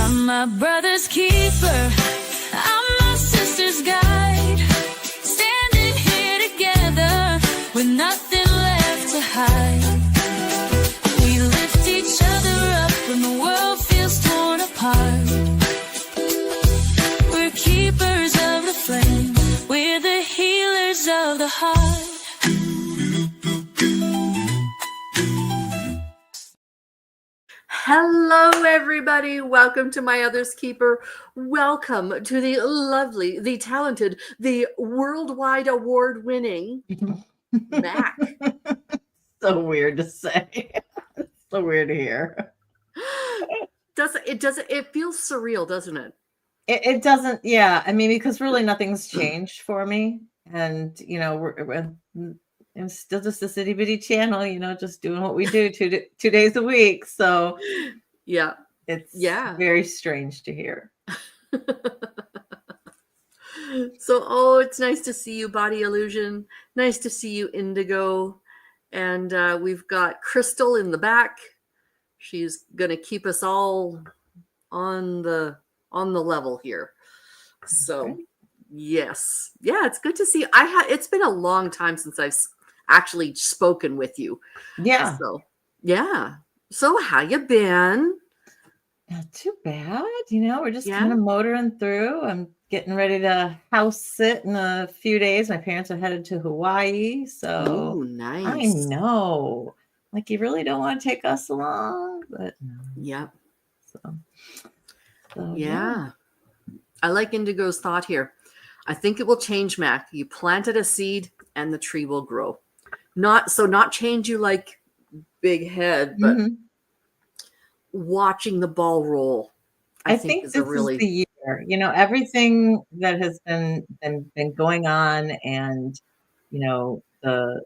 I'm my brother's keeper. I'm my sister's guide. Standing here together with nothing left to hide. We lift each other up when the world feels torn apart. We're keepers of the flame. We're the healers of the heart. Hello, everybody. Welcome to My Other's Keeper. Welcome to the lovely, the talented, the worldwide award-winning Mac. So weird to say. So weird to hear. It feels surreal, doesn't it? It doesn't. Yeah. I mean, because really nothing's changed for me. And, you know, we're it's still just a city bitty channel, you know, just doing what we do 2 days a week. So yeah, it's very strange to hear. So, it's nice to see you, Body Illusion. Nice to see you, Indigo. And we've got Crystal in the back. She's gonna keep us all on the level here. So, okay. Yes, yeah, it's good to see. It's been a long time since I've actually spoken with you. Yeah. So, yeah. So, how you been? Not too bad. You know, we're just kind of motoring through. I'm getting ready to house sit in a few days. My parents are headed to Hawaii. So, ooh, nice. I know. Like, you really don't want to take us along, but yeah. So yeah. I like Indigo's thought here. I think it will change, Mac. You planted a seed and the tree will grow. Not change you like big head, but watching the ball roll. I think this is the year. You know, everything that has been going on, and you know, the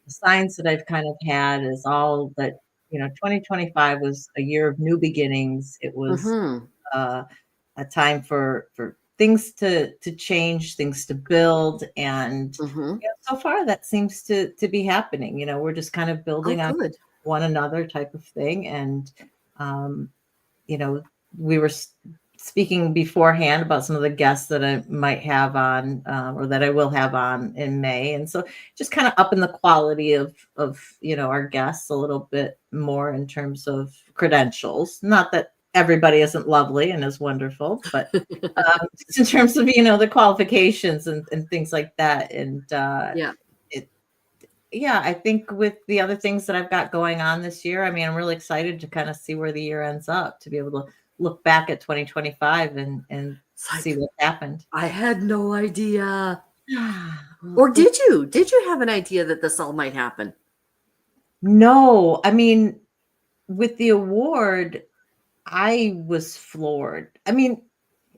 signs that I've kind of had is all that, you know, 2025 was a year of new beginnings. It was a time for things to change, things to build, and you know, so far that seems to be happening. You know, we're just kind of building on one another type of thing, and you know, we were speaking beforehand about some of the guests that I might have on, or that I will have on in May, and so just kind of upping the quality of you know, our guests a little bit more in terms of credentials. Not that everybody isn't lovely and is wonderful, but just in terms of, you know, the qualifications and things like that. And I think with the other things that I've got going on this year, I mean, I'm really excited to kind of see where the year ends up, to be able to look back at 2025 and see what happened. I had no idea. Or did you have an idea that this all might happen? No, I mean, with the award, I was floored. I mean,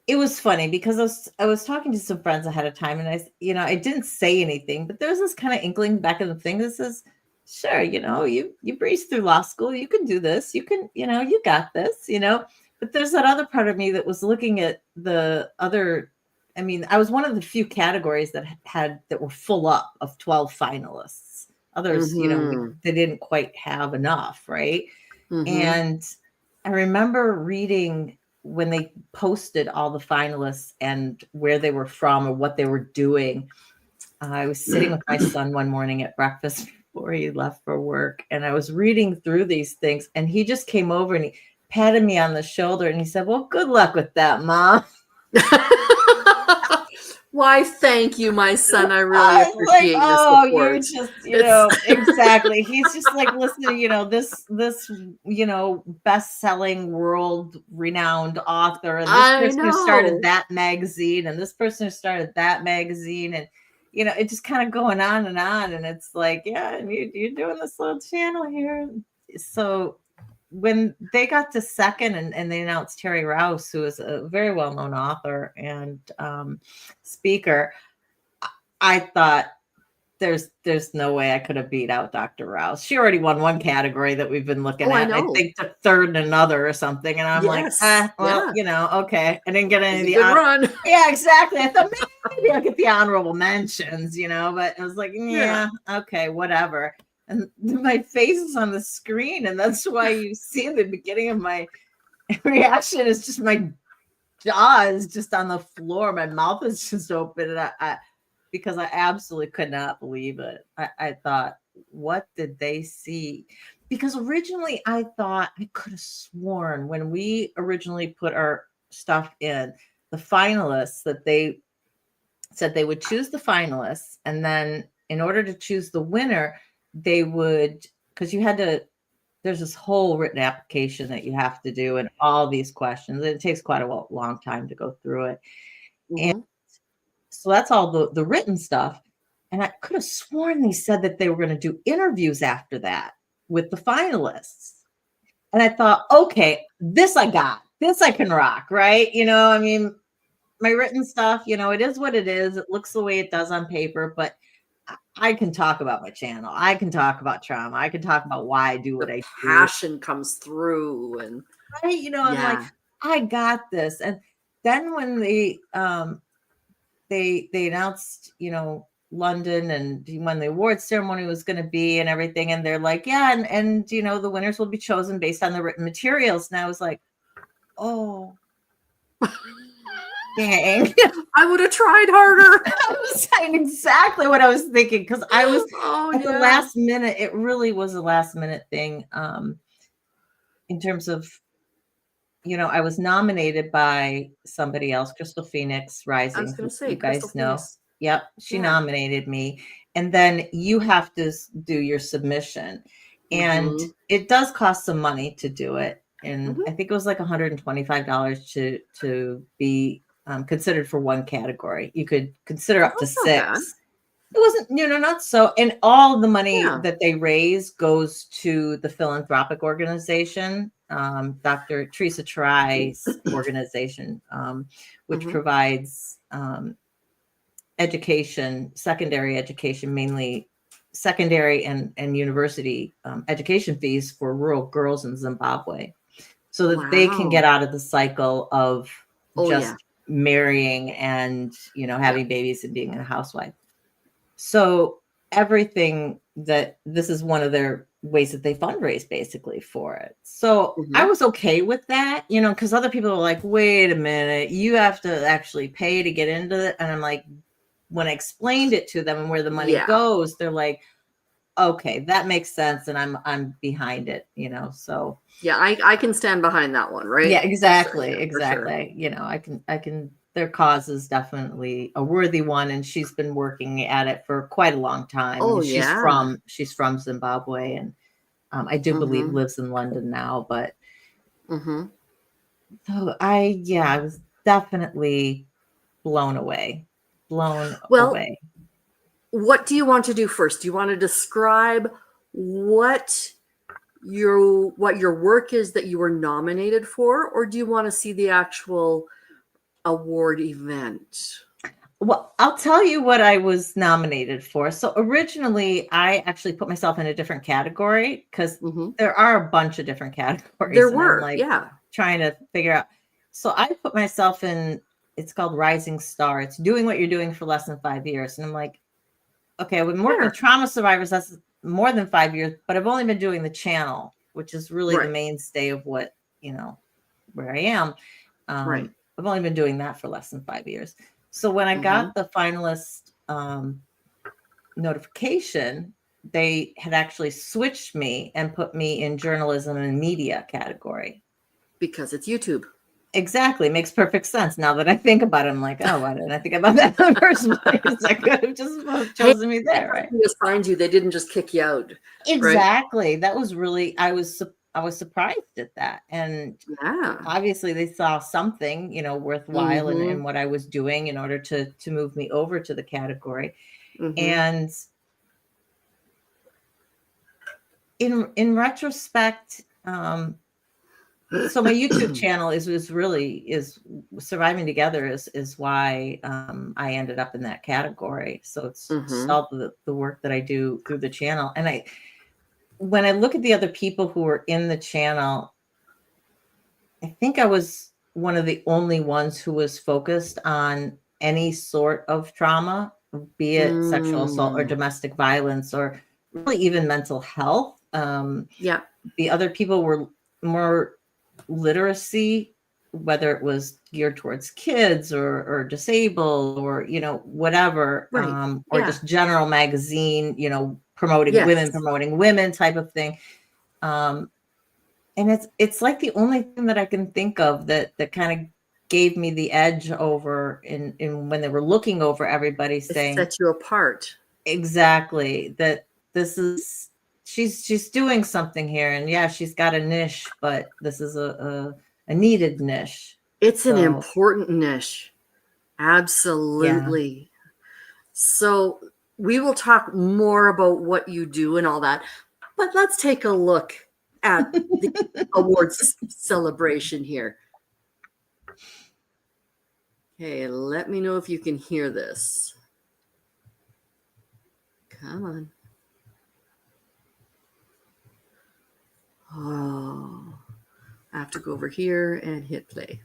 it was funny because I was talking to some friends ahead of time, and I didn't say anything, but there was this kind of inkling back in the thing that says, sure, you know, you breeze through law school, you can do this, you can, you know, you got this, you know. But there's that other part of me that was looking at the other. I mean, I was one of the few categories that were full up of 12 finalists. Others, you know, they didn't quite have enough, right? And I remember reading when they posted all the finalists and where they were from or what they were doing. I was sitting with my son one morning at breakfast before he left for work, and I was reading through these things, and he just came over and he patted me on the shoulder and he said, "Well, good luck with that, Mom." Why, thank you, my son. I really appreciate your support. You're just, you know, exactly. He's just like, listen, you know, this, you know, best-selling, world-renowned author, and this person who started that magazine, and this person who started that magazine, and you know, it's just kind of going on, and it's like, yeah, and you're doing this little channel here. So when they got to second and they announced Terry Rouse, who is a very well-known author and speaker, I thought there's no way I could have beat out Dr. Rouse. She already won one category that we've been looking at. I think took third in another or something. And I'm like, you know, okay. I didn't get any of the run. Yeah, exactly. I thought maybe I'll get the honorable mentions, you know, but I was like, okay, whatever. And my face is on the screen, and that's why you see the beginning of my reaction is just my jaw is just on the floor. My mouth is just open, and because I absolutely could not believe it. I thought, what did they see? Because originally I thought, I could have sworn when we originally put our stuff in, the finalists, that they said they would choose the finalists, and then in order to choose the winner, they would, because you had to, there's this whole written application that you have to do and all these questions. It takes quite a long time to go through it. And Mhm. so that's all the written stuff. And I could have sworn they said that they were going to do interviews after that with the finalists. And I thought, okay, this I got. This I can rock, right? I mean, my written stuff, it is what it is. It looks the way it does on paper, but I can talk about my channel. I can talk about trauma. I can talk about why I do what The I do. passion comes through, and Right? I'm like, yeah, I got this. And then when they announced, London, and when the award ceremony was going to be and everything, and they're like, yeah, and the winners will be chosen based on the written materials. And I was like, oh, dang. I would have tried harder. I was saying exactly what I was thinking, because I was Oh at the yeah. last minute. It really was a last minute thing, in terms of, I was nominated by somebody else, Crystal Phoenix I was Rising, gonna who say you Crystal guys know. Phoenix. Yep, she Yeah. nominated me, and then you have to do your submission, and Mhm. it does cost some money to do it, and Mhm. I think it was like $125 to be considered for one category. You could consider up to That's not bad. 6. It wasn't, not so. And all the money Yeah. that they raise goes to the philanthropic organization, Dr. Teresa Tri's organization, which Mhm. provides education, secondary education, mainly secondary and university education fees for rural girls in Zimbabwe, so that they can get Wow. out of the cycle of Oh yeah. just marrying and, Yeah. having babies and being a housewife. So everything this is one of their ways that they fundraise basically for it. So I Mhm. was okay with that, because other people are like, wait a minute, you have to actually pay to get into it. And I'm like, when I explained it to them and where the money Yeah. goes, they're like, okay, that makes sense. And I'm behind it, so Yeah. I can stand behind that one, right? yeah, For sure. exactly, Yeah, for sure. exactly. I can. Their cause is definitely a worthy one, and she's been working at it for quite a long time. Oh And yeah. she's from Zimbabwe, and I do believe Mhm. lives in London now. But Mhm. so I was definitely blown away, blown Well, away. what do you want to do first? Do you want to describe what your work is that you were nominated for, or do you want to see the actual award event? Well, I'll tell you what I was nominated for. So originally, I actually put myself in a different category, because Mhm. there are a bunch of different There categories, and I'm were, like yeah. trying to figure out. So I put myself in, it's called Rising Star. It's doing what you're doing for less than 5 years. And I'm like, okay, I've been working with Sure. trauma survivors. That's more than 5 years, but I've only been doing the channel, which is really the Right. mainstay of what, where I am. Right. I've only been doing that for less than 5 years. So when I Mhm. got the finalist notification, they had actually switched me and put me in journalism and media category. Because it's YouTube. Exactly. Makes perfect sense. Now that I think about it, I'm like, oh, why didn't I think about that in the first place? I could have just Hey, chosen me there, right? they assigned you. They didn't just kick you out, right? Exactly. That was really, I was surprised at that. And Yeah. obviously they saw something, worthwhile in Mhm. what I was doing in order to move me over to the category. Mhm. And in retrospect, so my YouTube channel is really surviving together is why I ended up in that category. So it's just Mhm. all the work that I do through the channel. And when I look at the other people who are in the channel, I think I was one of the only ones who was focused on any sort of trauma, be it sexual assault or Mm. domestic violence, or really even mental health. Yeah. The other people were more literacy, whether it was geared towards kids or disabled or, whatever, Right. or Yeah. just general magazine, promoting Yes. women type of thing. And it's like the only thing that I can think of that kind of gave me the edge over in when they were looking over everybody, It saying set you apart. exactly that this is she's doing something here, and yeah, she's got a niche, but this is a needed niche. It's an So important niche. yeah. Absolutely. So we will talk more about what you do and all that, but let's take a look at the awards celebration here. Okay, let me know if you can hear this. Come on. Oh, I have to go over here and hit play.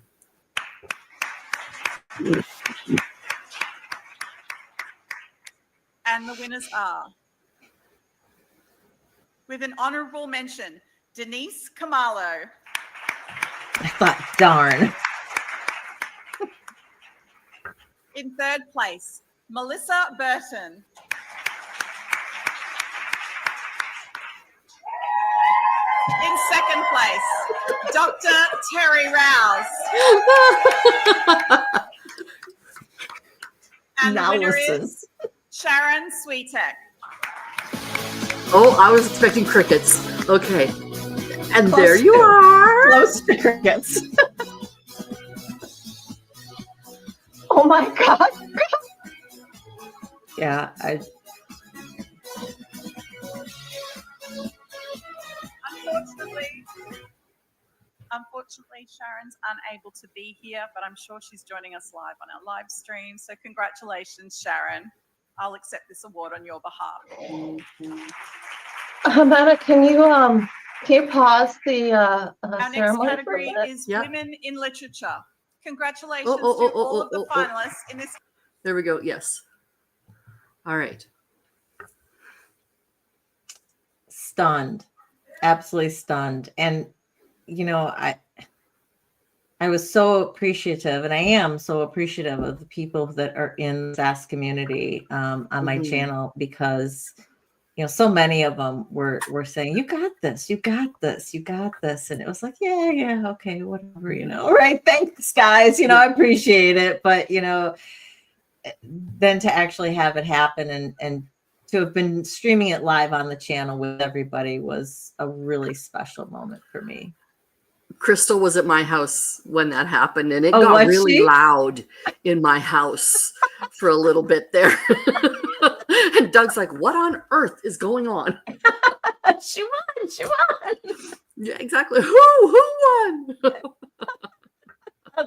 And the winners are, with an honorable mention, Denise Kamalo. I thought, darn. In third place, Melissa Burton. In second place, Dr. Terry Rouse. And Now the winner listen. is Sharon Sweetek. Oh, I was expecting crickets. Okay. And Close there you to. are. Close to crickets. Oh my God. Yeah, Unfortunately, Sharon's unable to be here, but I'm sure she's joining us live on our live stream. So congratulations, Sharon. I'll accept this award on your behalf. Amanda, can you pause the Our next ceremony category for a minute? is Yep. Women in Literature. Congratulations Oh, oh, to oh, all oh, of the oh, oh. finalists in this. There we go. Yes. All right. stunned, absolutely stunned. And I was so appreciative, and I am so appreciative of the people that are in the SAS community on my Mhm. channel, because so many of them were saying, you got this, you got this, you got this. And it was like, yeah, okay, whatever, right? Thanks, guys. Yeah. I appreciate it. But then to actually have it happen and to have been streaming it live on the channel with everybody was a really special moment for me. Crystal was at my house when that happened, and it Oh, got was really she? loud in my house for a little bit there. And Doug's like, what on earth is going on? She won. Yeah, exactly. Who won?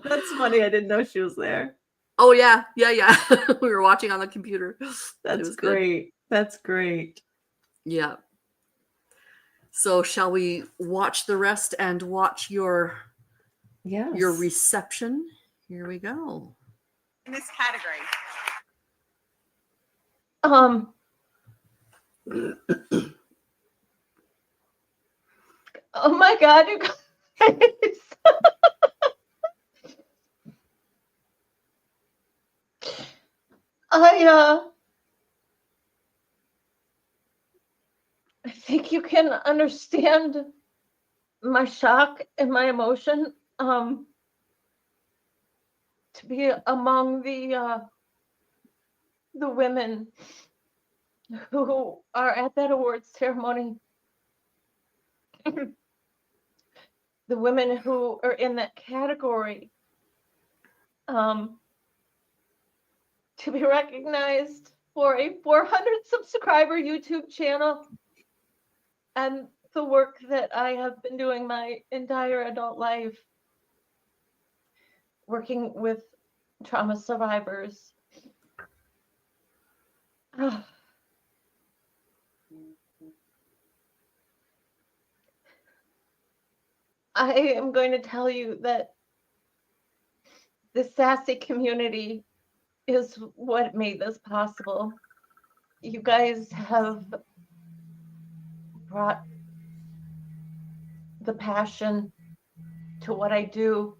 That's funny. I didn't know she was there. Oh, yeah. We were watching on the computer. That's was good. great. That's great. Yeah. So shall we watch the rest and watch your Yes. reception? Here we go. In this category. Oh my God, you guys. I think you can understand my shock and my emotion to be among the women who are at that awards ceremony. The women who are in that category, to be recognized for a 400 subscriber YouTube channel and the work that I have been doing my entire adult life, working with trauma survivors. I am going to tell you that the sassy community is what made this possible. You guys have brought the passion to what I do.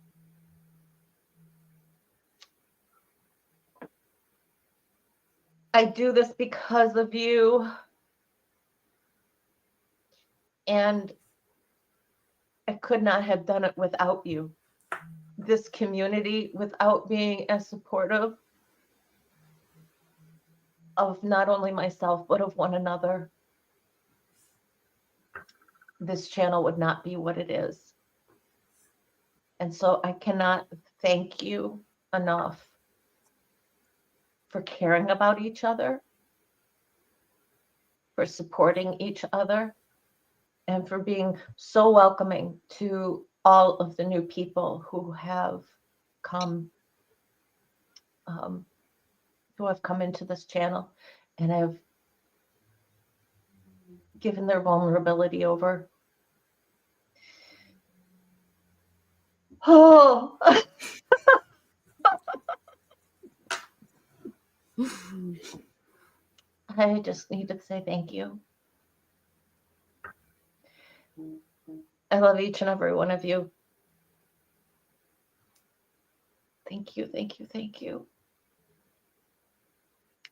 I do this because of you. And I could not have done it without you. This community, without being as supportive of not only myself, but of one another, this channel would not be what it is. And so I cannot thank you enough for caring about each other, for supporting each other, and for being so welcoming to all of the new people who have come into this channel and have given their vulnerability over. Oh, I just need to say thank you. I love each and every one of you. Thank you, thank you, thank you.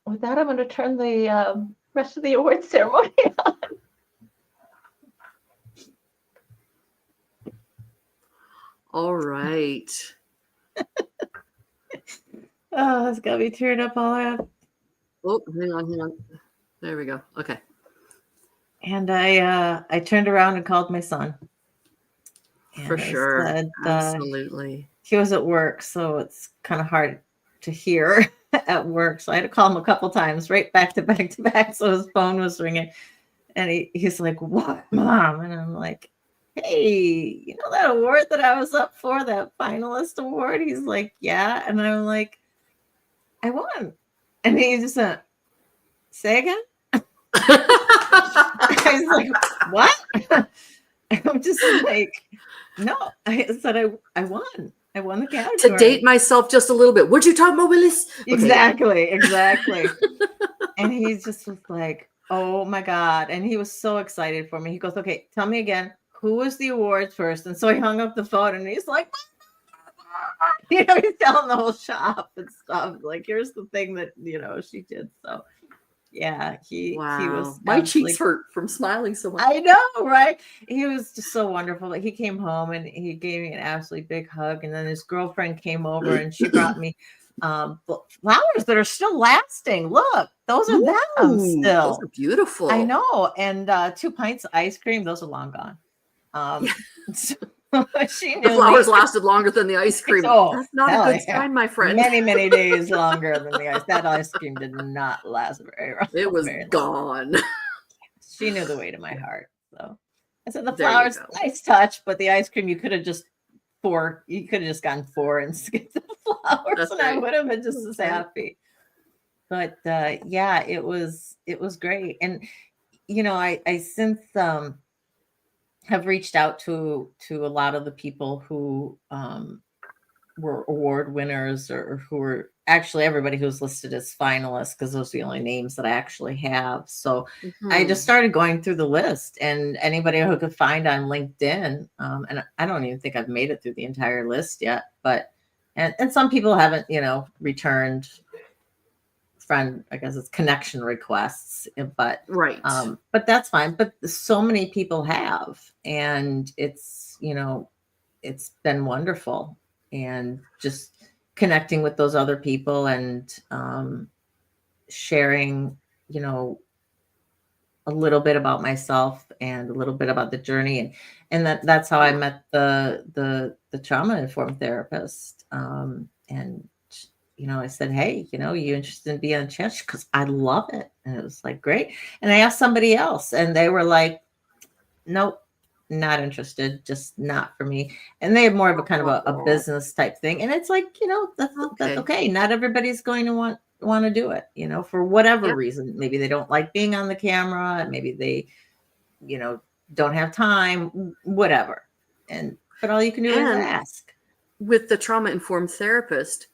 With that, I'm going to turn the rest of the award ceremony on. All right. Oh, it's got me tearing up all up. Oh, hang on. There we go. Okay. And I turned around and called my son. And For I sure. said, Absolutely. he was at work, so it's kind of hard to hear at work. So I had to call him a couple times, right back to back to back. So his phone was ringing. And he's like, "What, Mom?" And I'm like, "Hey, you know that award that I was up for, that finalist award?" He's like, "Yeah." And I'm like, "I won." And he just went, "Say again?" I was like, "What?" I'm just like, "No." I said, I won. I won the category. To date myself just a little bit. What you talking about, Willis? Okay. Exactly. And he just was like, "Oh my God." And he was so excited for me. He goes, "Okay, tell me again, who was the awards first?" And so he hung up the phone and he's like, he's telling the whole shop and stuff. Like, here's the thing that, she did. So yeah, he was My cheeks hurt from smiling so much. I know, right? He was just so wonderful. Like, he came home and he gave me an absolutely big hug. And then his girlfriend came over and she brought me flowers that are still lasting. Look, those are them still. Those are beautiful. I know. And 2 pints of ice cream, those are long gone. So she knew the flowers lasted longer than the ice cream. Oh, that's not a good sign, my friend. Many, many days longer than the ice. That ice cream did not last very long. It was gone. She knew the way to my heart. So I said, the flowers, nice touch, but the ice cream, you could have just gotten 4 and skipped the flowers. That's and right. I would have been just as happy. But yeah, it was great. And I since have reached out to a lot of the people who were award winners or who were actually everybody who's listed as finalists, because those are the only names that I actually have. So I just started going through the list, and anybody who could find on LinkedIn. And I don't even think I've made it through the entire list yet, but and some people haven't, returned friend, I guess it's connection requests, but right. But that's fine. But so many people have, and it's been wonderful, and just connecting with those other people and sharing, a little bit about myself and a little bit about the journey, and that's how I met the trauma informed therapist, and I said, "Hey, you interested in being on the channel?" Because I love it. And it was like, great. And I asked somebody else and they were like, "Nope, not interested, just not for me." And they have more of a kind of a business type thing. And it's like, that's okay. Not everybody's going to want to do it, for whatever reason. Maybe they don't like being on the camera. Maybe they, don't have time, whatever. But all you can do is ask. With the trauma informed therapist,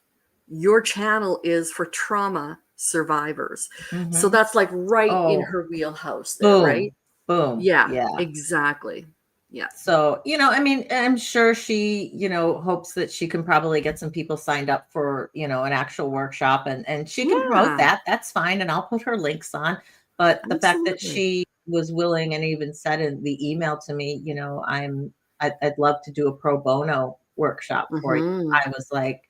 your channel is for trauma survivors. Mm-hmm. So that's like in her wheelhouse there, boom, right? Boom. Yeah, exactly. Yeah. So, I mean, I'm sure she, hopes that she can probably get some people signed up for, an actual workshop and she can promote Yeah. that. That's fine. And I'll put her links on. But the fact that Absolutely. she was willing and even said in the email to me, I'd love to do a pro bono workshop for you. Mhm. I was like,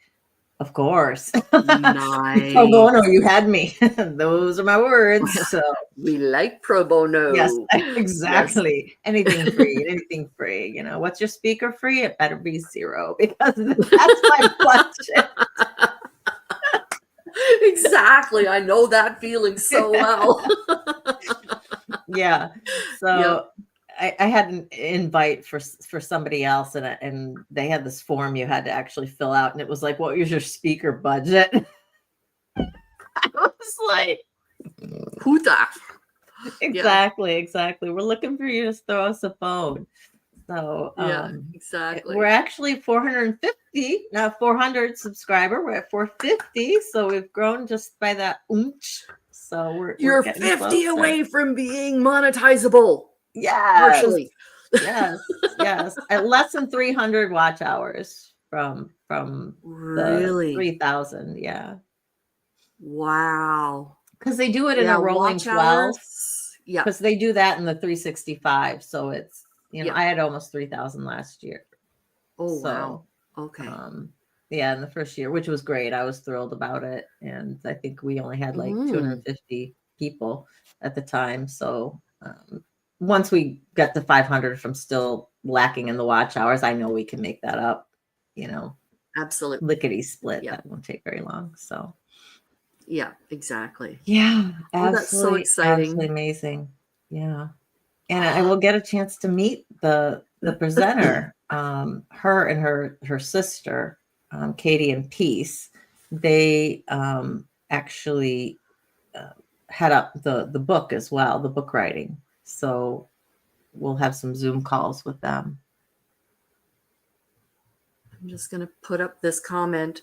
of course. Nice. Pro bono, you had me. Those are my words. So We like pro bono. yes, Yes. exactly. Anything free, anything free. What's your speaker free? It better be 0 because that's my budget. Exactly. I know that feeling so well. Yeah. So Yep. I had an invite for somebody else, and they had this form you had to actually fill out, and it was like, "What was your speaker budget?" I was like, Who the? exactly. We're looking for you to throw us a phone. So Yeah, exactly. we're actually 450, now 400 subscriber. We're at 450, so we've grown just by that oomph. So we're You're getting 50 closer. away from being monetizable. Yes, Partially. yes. At less than 300 watch hours from the Really? 3,000. Yeah, Wow. because they do it in a rolling watch 12. hours. Yeah. Because they do that in the 365. So it's Yeah. I had almost 3,000 last year. Oh, So, wow. Okay. yeah, in the first year, which was great. I was thrilled about it. And I think we only had like Mm. 250 people at the time. So once we got to 500 from still lacking in the watch hours, I know we can make that up, Absolutely. lickety split. Yeah. That won't take very long. So Yeah, exactly. yeah, Oh, that's so exciting. absolutely amazing. Yeah. And I will get a chance to meet the presenter, her and her sister, Katie and Peace. They actually head up the book as well, the book writing. So we'll have some Zoom calls with them. I'm just going to put up this comment.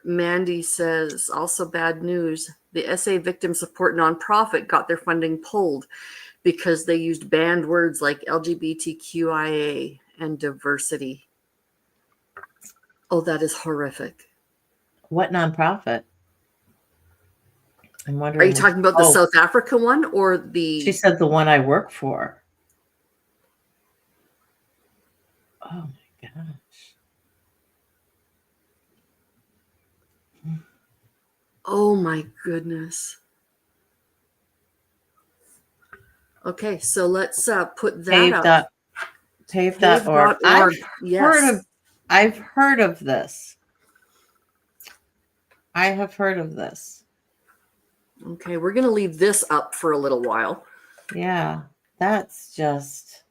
Mandy says, also bad news. The SA Victim Support nonprofit got their funding pulled because they used banned words like LGBTQIA and diversity. Oh, that is horrific. What nonprofit? I'm wondering. Are you talking about the South Africa one or the... She said the one I work for. Oh my gosh. Oh my goodness. Okay, so let's put that up. Tave.org. I've heard of this. I have heard of this. Okay, we're going to leave this up for a little while. Yeah, that's just...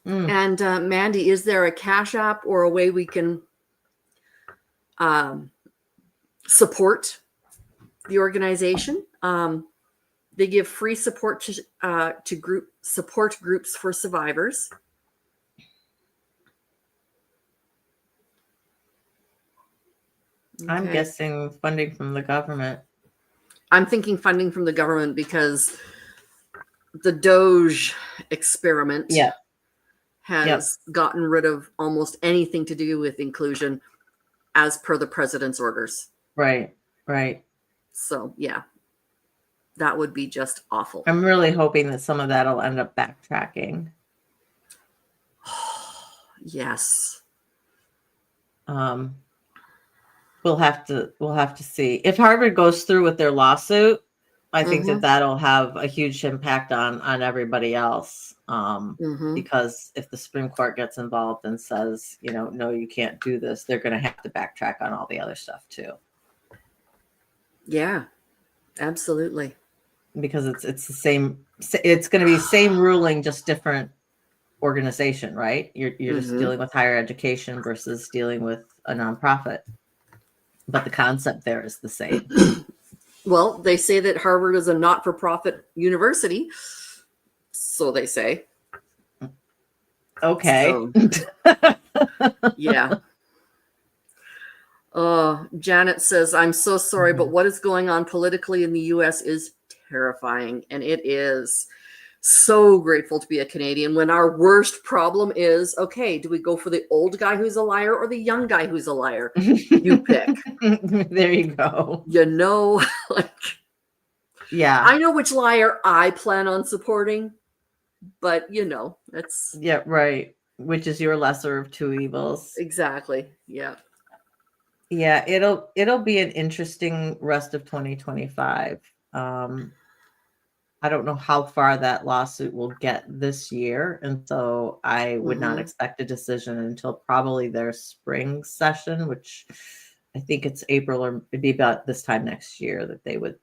And Mandy, is there a Cash App or a way we can support the organization? They give free support to group support groups for survivors. Okay. I'm guessing funding from the government. I'm thinking funding from the government because the Doge experiment has gotten rid of almost anything to do with inclusion as per the president's orders. Right. So, yeah, that would be just awful. I'm really hoping that some of that will end up backtracking. Yes. We'll have to see. If Harvard goes through with their lawsuit, I think that that'll have a huge impact on everybody else. Because if the Supreme Court gets involved and says, no, you can't do this, they're going to have to backtrack on all the other stuff too. Yeah, absolutely. Because it's the same. It's going to be same ruling, just different organization, right? You're just dealing with higher education versus dealing with a nonprofit. But the concept there is the same. Well, they say that Harvard is a not-for-profit university. So they say. Okay. So, yeah. Janet says, I'm so sorry, but what is going on politically in the U.S. is terrifying. And it is. So grateful to be a Canadian when our worst problem is, okay, do we go for the old guy who's a liar or the young guy who's a liar? You pick. There you go. Like, Yeah. I know which liar I plan on supporting, but it's Yeah, right. Which is your lesser of two evils. exactly. Yeah. Yeah, it'll be an interesting rest of 2025. I don't know how far that lawsuit will get this year, and so I would not expect a decision until probably their spring session, which I think it's April, or it'd be about this time next year that they would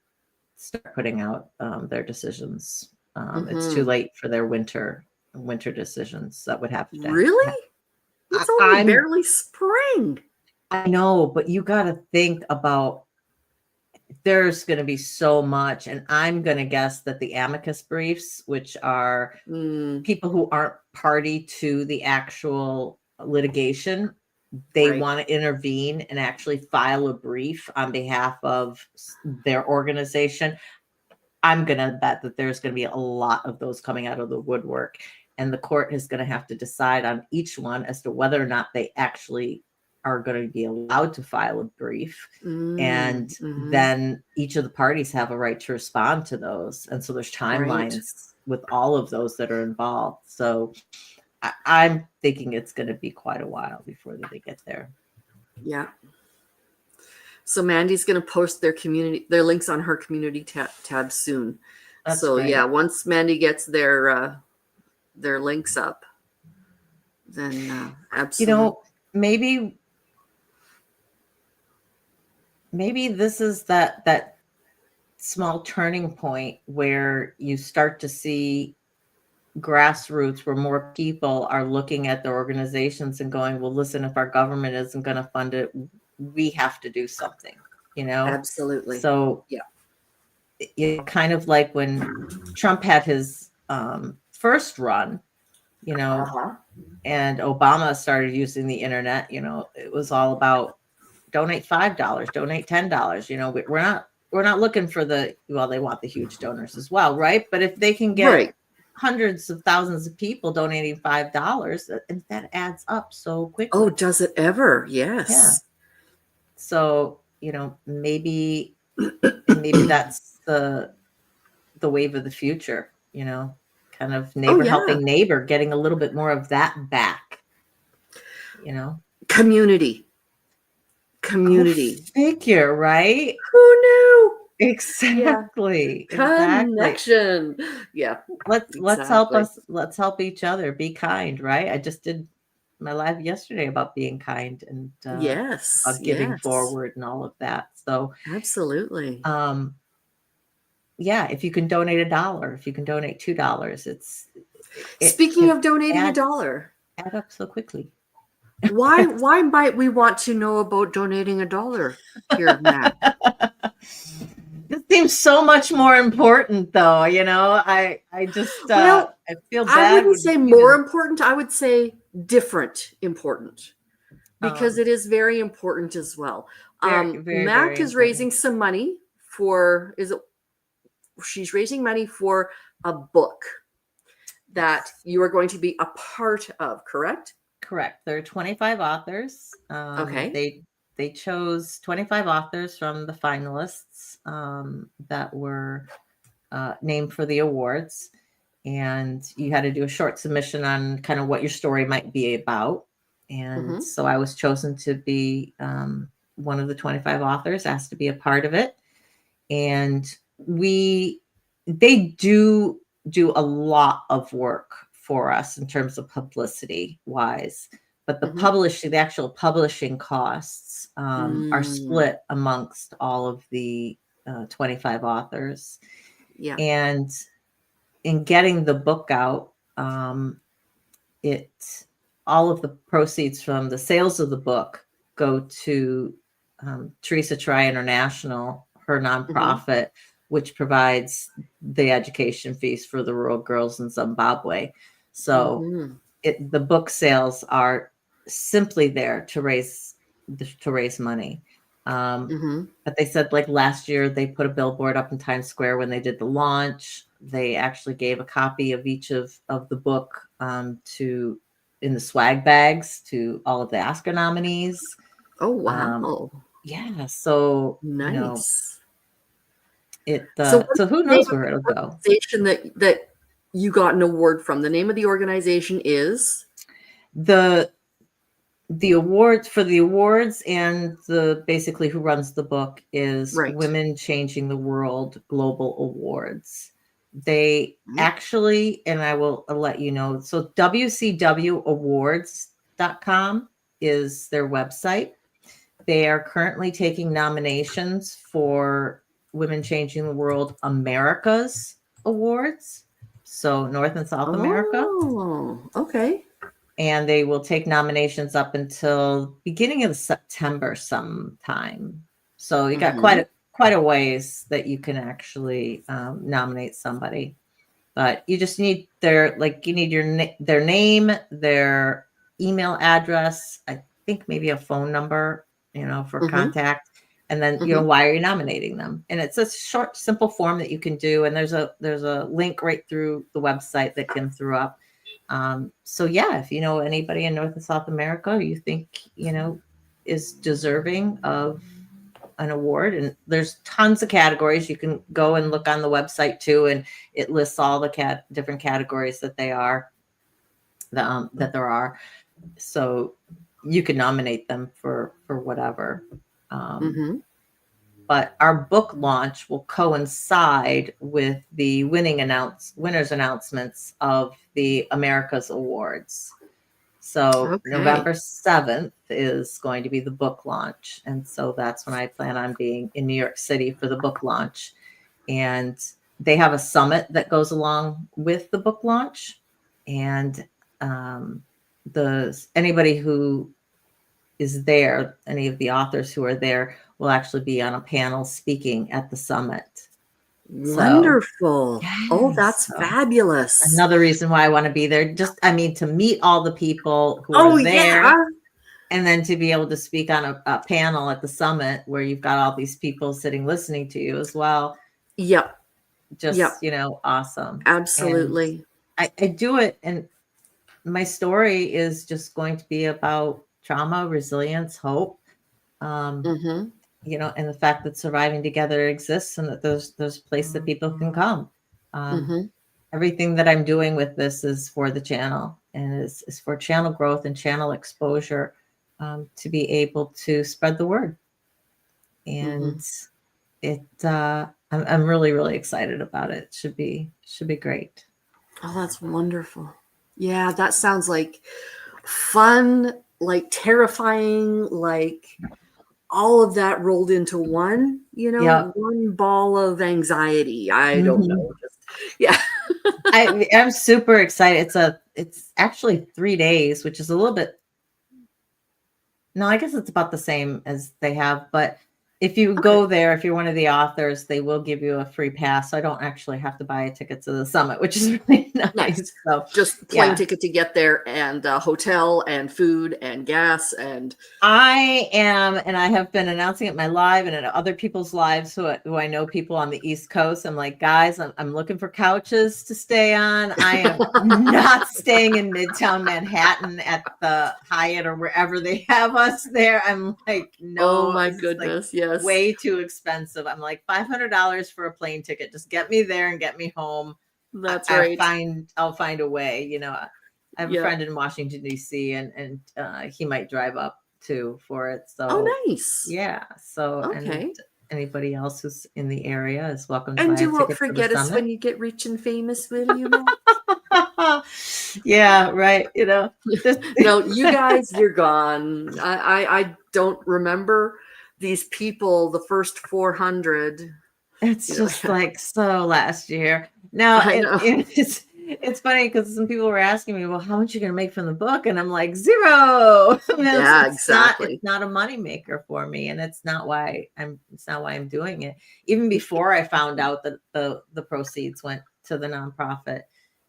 start putting out their decisions. It's too late for their winter decisions that would have to Really? It's only barely spring. I know, but you got to think about, there's going to be so much, and I'm going to guess that the amicus briefs, which are people who aren't party to the actual litigation, they want to intervene and actually file a brief on behalf of their organization. I'm going to bet that there's going to be a lot of those coming out of the woodwork, and the court is going to have to decide on each one as to whether or not they actually are going to be allowed to file a brief. And then each of the parties have a right to respond to those. And so there's timelines with all of those that are involved. So I'm thinking it's going to be quite a while before they get there. Yeah. So Mandy's going to post their links on her community tab soon. That's so great. Yeah, once Mandy gets their links up, then absolutely. Maybe this is that small turning point where you start to see grassroots, where more people are looking at their organizations and going, well, listen, if our government isn't going to fund it, we have to do something, Absolutely. So kind of like when Trump had his first run, and Obama started using the internet, it was all about donate $5, donate $10. We're not looking for they want the huge donors as well, right? But if they can get hundreds of thousands of people donating $5, that adds up so quickly. Oh, does it ever? Yes. Yeah. So, maybe that's the wave of the future, kind of neighbor helping neighbor, getting a little bit more of that back, Community. Go figure, right? Who knew? Exactly. Connection. Yeah. Let's help each other. Be kind, right? I just did my live yesterday about being kind and about giving forward and all of that. So absolutely. Yeah, if you can donate $1, if you can donate $2, speaking of donating $1, add up so quickly. Why might we want to know about donating $1 here, Matt? This seems so much more important, though. I just I feel bad. I wouldn't say more important. I would say different important, because it is very important as well. Mac is raising some money for she's raising money for a book that you are going to be a part of, correct? Correct. There are 25 authors. Okay. They chose 25 authors from the finalists that were named for the awards. And you had to do a short submission on kind of what your story might be about. And so I was chosen to be one of the 25 authors, asked to be a part of it. And they do a lot of work for us in terms of publicity wise, but the actual publishing costs are split amongst all of the 25 authors. Yeah. And in getting the book out, all of the proceeds from the sales of the book go to Teresa Try International, her nonprofit, which provides the education fees for the rural girls in Zimbabwe. So the book sales are simply there to raise money. Mm-hmm. But they said like last year they put a billboard up in Times Square when they did the launch. They actually gave a copy of each of the book to in the swag bags to all of the Oscar nominees. Oh, wow. Yeah, so Nice. So what's so who the name knows of where it'll the go. organization that you got an award from? The name of the organization is? The awards for the awards and the basically who runs the book is Right. Women Changing the World Global Awards. They Mhm. actually, and I will let you know, so wcwawards.com is their website. They are currently taking nominations for Women Changing the World America's Awards. So North and South America. Oh, okay. And they will take nominations up until beginning of September sometime. So you got Mhm. quite a ways that you can actually nominate somebody, but you just need their their name, their email address. I think maybe a phone number, for Mhm. contact, and then Mhm. why are you nominating them? And it's a short, simple form that you can do, and there's a link right through the website that Kim threw up. So yeah, if you know anybody in North and South America you think, is deserving of an award, and there's tons of categories. You can go and look on the website too, and it lists all the different categories that there are. So you can nominate them for whatever. Mhm. But our book launch will coincide with the winners announcements of the America's Awards. So Okay. November 7th is going to be the book launch. And so that's when I plan on being in New York City for the book launch. And they have a summit that goes along with the book launch. And anybody who is there, any of the authors who are there will actually be on a panel speaking at the summit. So Wonderful. Oh, that's so fabulous. another reason why I want to be there. Just, to meet all the people who Oh, are there, yeah. and then to be able to speak on a panel at the summit where you've got all these people sitting listening to you as well. Yep. Just, Yep. awesome. And Absolutely. I do it, and my story is just going to be about trauma, resilience, hope. Mhm. And the fact that surviving together exists, and that there's a place that people can come. Mhm. Everything that I'm doing with this is for the channel, and is for channel growth and channel exposure, to be able to spread the word. And Mhm. I'm really, really excited about it. It should be great. Oh, that's wonderful. Yeah, that sounds like fun, like terrifying, like all of that rolled into one, Yeah. one ball of anxiety. I don't Mhm. know. Just, yeah. I'm super excited. It's actually 3 days, which is a little bit. No, I guess it's about the same as they have, but if you Okay. go there, if you're one of the authors, they will give you a free pass. So I don't actually have to buy a ticket to the summit, which is really Nice. nice. So Just plane yeah, ticket to get there, and hotel and food and gas and I am, and I have been announcing it in my live and in other people's lives who I know people on the East Coast. I'm like, guys, I'm looking for couches to stay on. I am not staying in Midtown Manhattan at the Hyatt or wherever they have us there. I'm like, oh no, my this is like goodness, yes. way too expensive. I'm like, $500 for a plane ticket. Just get me there and get me home. That's right. I'll find a way. I have a Yeah. friend in Washington D.C. and he might drive up too for it. Oh, So nice. yeah. So and Okay. anybody else who's in the area is welcome to And buy a you won't ticket for the forget us summit. when you get rich and famous, will you, Matt? Yeah, right. No, you guys, you're gone. I don't remember these people, the first 400. It's You know, just like so last year. Now I know. it's funny because some people were asking me, well, how much are you gonna make from the book? And I'm like, zero. Yeah, It's exactly. not a moneymaker for me, and it's not why I'm doing it. Even before I found out that the proceeds went to the nonprofit,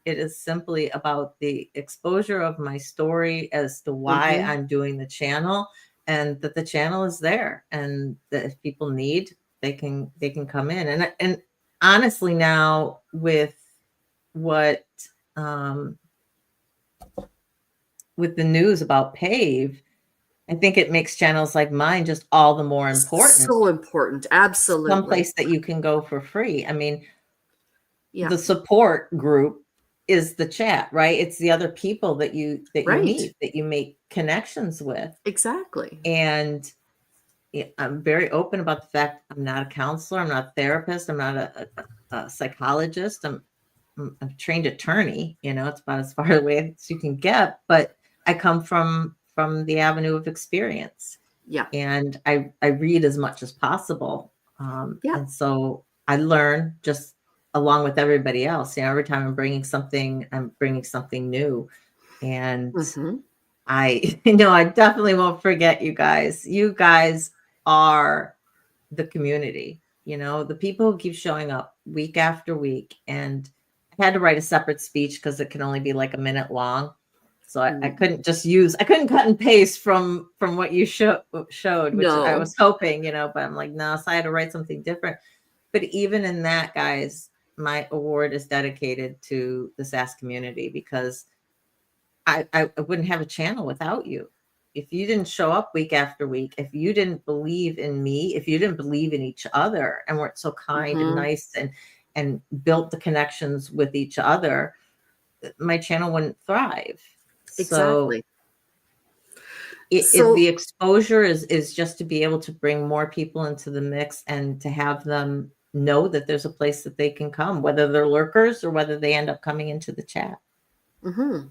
it is simply about the exposure of my story as to why Mhm. I'm doing the channel, and that the channel is there, and that if people need, they can come in. And honestly, now with what with the news about PAVE, I think it makes channels like mine just all the more important. So important. Absolutely. Someplace that you can go for free. I mean, Yeah. the support group is the chat, right? It's the other people that you Right. meet, that you make connections with. Exactly. And I'm very open about the fact I'm not a counselor, I'm not a therapist, I'm not a psychologist. I'm a trained attorney. You know, it's about as far away as you can get. But I come from the avenue of experience. Yeah. And I read as much as possible. Yeah. And so I learn just along with everybody else. You know, every time I'm bringing something new. And Mhm. I definitely won't forget you guys. You guys are the community, you know, the people who keep showing up week after week. And I had to write a separate speech because it can only be like a minute long. So I couldn't I couldn't cut and paste from what you showed, which I was hoping, you know, but I'm like, no, so I had to write something different. But even in that, guys, my award is dedicated to the SAS community, because I wouldn't have a channel without you. If you didn't show up week after week, if you didn't believe in me, if you didn't believe in each other and weren't so kind and nice and built the connections with each other, my channel wouldn't thrive. Exactly. So the exposure is just to be able to bring more people into the mix and to have them know that there's a place that they can come, whether they're lurkers or whether they end up coming into the chat. Mm-hmm.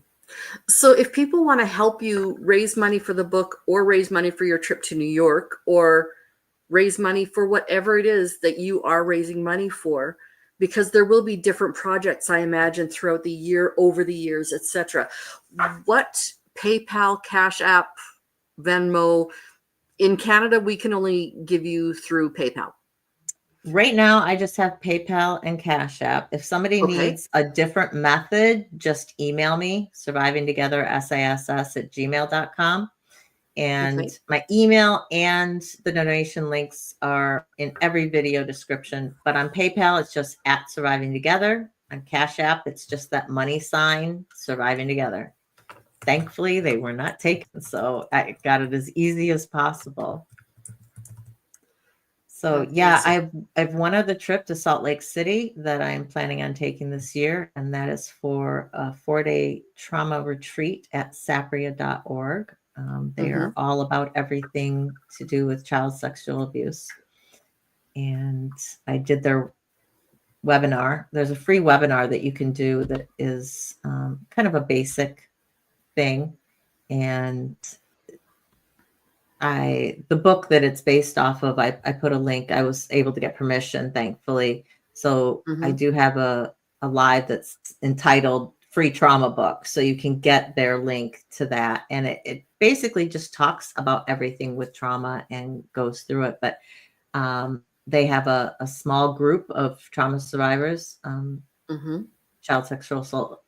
So if people want to help you raise money for the book, or raise money for your trip to New York, or raise money for whatever it is that you are raising money for, because there will be different projects, I imagine, throughout the year, over the years, etc. What PayPal, Cash App, Venmo? In Canada, we can only give you through PayPal. Right now, I just have PayPal and Cash App. If somebody needs a different method, just email me, survivingtogether@gmail.com. And my email and the donation links are in every video description. But on PayPal, it's just @survivingtogether. On Cash App, it's just that money sign, Surviving Together. Thankfully, they were not taken, so I got it as easy as possible. So yeah, I've one other trip to Salt Lake City that I'm planning on taking this year, and that is for a 4-day trauma retreat at sapria.org. They are all about everything to do with child sexual abuse. And I did their webinar. There's a free webinar that you can do that is kind of a basic thing. And the book that it's based off of, I put a link. I was able to get permission, thankfully. So I do have a live that's entitled Free Trauma Book. So you can get their link to that. And it basically just talks about everything with trauma and goes through it. But they have a small group of trauma survivors, child sexual assault,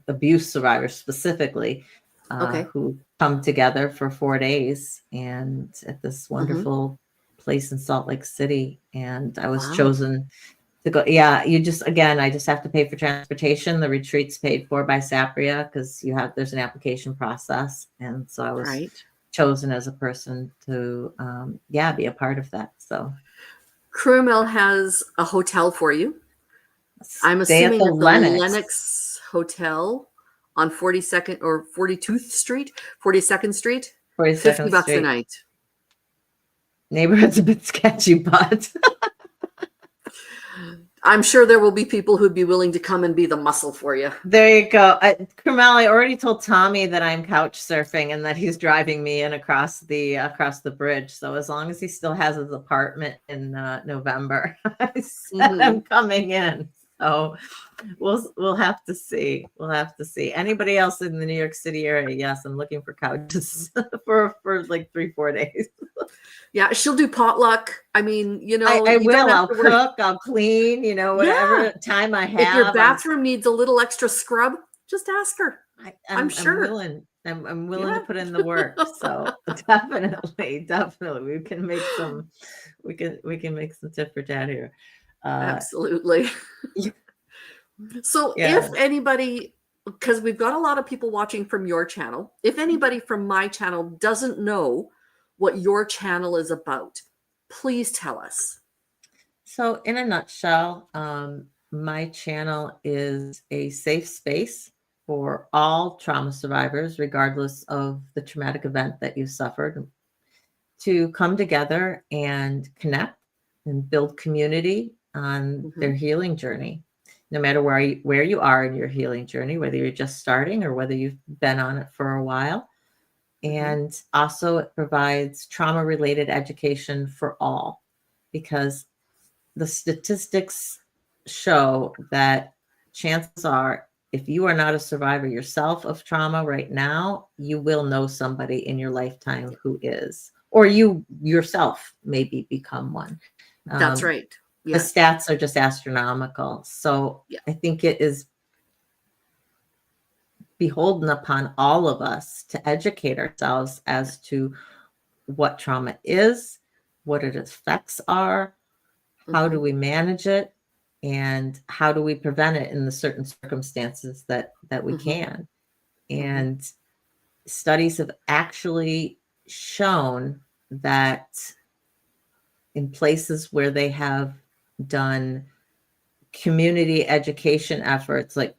abuse survivors specifically, who come together for 4 days and at this wonderful place in Salt Lake City. And I was chosen to go. Yeah, I just have to pay for transportation. The retreat's paid for by Sapria because there's an application process. And so I was chosen as a person to be a part of that. So Crumel has a hotel for you. I'm assuming the at the Lennox Hotel on 42nd or 42nd Street, 42nd Street, 42nd $50 Street. a night. Neighborhood's a bit sketchy, but I'm sure there will be people who'd be willing to come and be the muscle for you. There you go. Carmel, I already told Tommy that I'm couch surfing and that he's driving me in across the bridge. So as long as he still has his apartment in November, I said I'm coming in. So we'll have to see. We'll have to see. Anybody else in the New York City area? Yes, I'm looking for couches for like 3-4 days. Yeah, she'll do potluck. I mean, I will. I'll cook. I'll clean. Whatever time I have. If your bathroom needs a little extra scrub, just ask her. I'm sure. willing. I'm willing to Yeah. put in the work. So definitely, we can make some tit for tat here. Absolutely. Yeah. So Yeah. if anybody, because we've got a lot of people watching from your channel, if anybody from my channel doesn't know what your channel is about, please tell us. So in a nutshell, my channel is a safe space for all trauma survivors, regardless of the traumatic event that you suffered, to come together and connect and build community on their healing journey. No matter where you are in your healing journey, whether you're just starting or whether you've been on it for a while. And also it provides trauma-related education for all, because the statistics show that chances are, if you are not a survivor yourself of trauma right now, you will know somebody in your lifetime who is, or you yourself maybe become one. That's right. The Yes. stats are just astronomical. So Yeah. I think it is beholden upon all of us to educate ourselves as to what trauma is, what its effects are, how do we manage it, and how do we prevent it in the certain circumstances that we can. And studies have actually shown that in places where they have done community education efforts, like,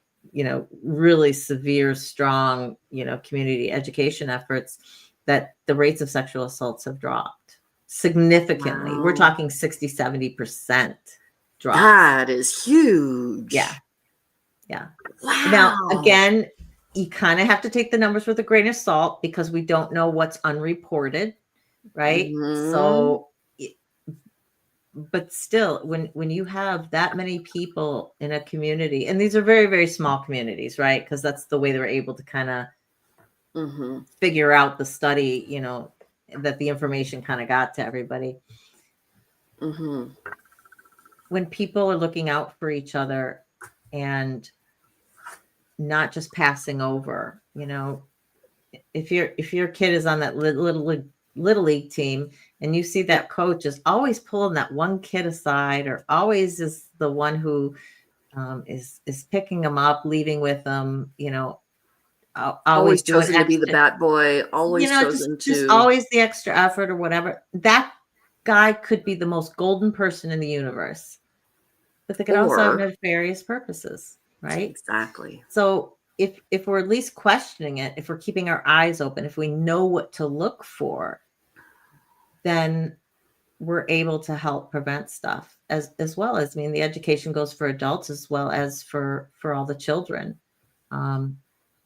really severe, strong, community education efforts, that the rates of sexual assaults have dropped significantly. Wow. We're talking 60-70% drop. That is huge. Yeah. Yeah. Wow. Now, again, you kind of have to take the numbers with a grain of salt, because we don't know what's unreported, right? So, but still, when you have that many people in a community, and these are very, very small communities, right? Because that's the way they're able to kind of figure out the study, that the information kind of got to everybody. When people are looking out for each other and not just passing over, if your kid is on that little league team, and you see that coach is always pulling that one kid aside, or always is the one who is picking them up, leaving with them, always doing chosen to be the bat boy, always chosen just to always the extra effort or whatever. That guy could be the most golden person in the universe, but they could also have nefarious purposes, right? Exactly. So if we're at least questioning it, if we're keeping our eyes open, if we know what to look for, then we're able to help prevent stuff as well as, the education goes for adults as well as for all the children. And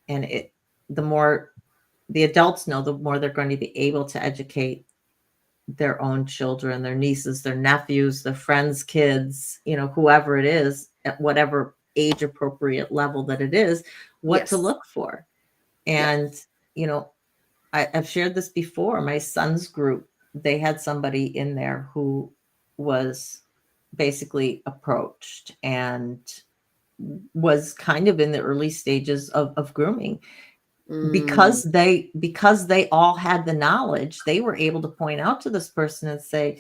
the more the adults know, the more they're going to be able to educate their own children, their nieces, their nephews, their friends' kids, whoever it is, at whatever age appropriate level that it is, what to look for. And, I've shared this before. My son's group, they had somebody in there who was basically approached and was kind of in the early stages of grooming. Because they all had the knowledge, they were able to point out to this person and say,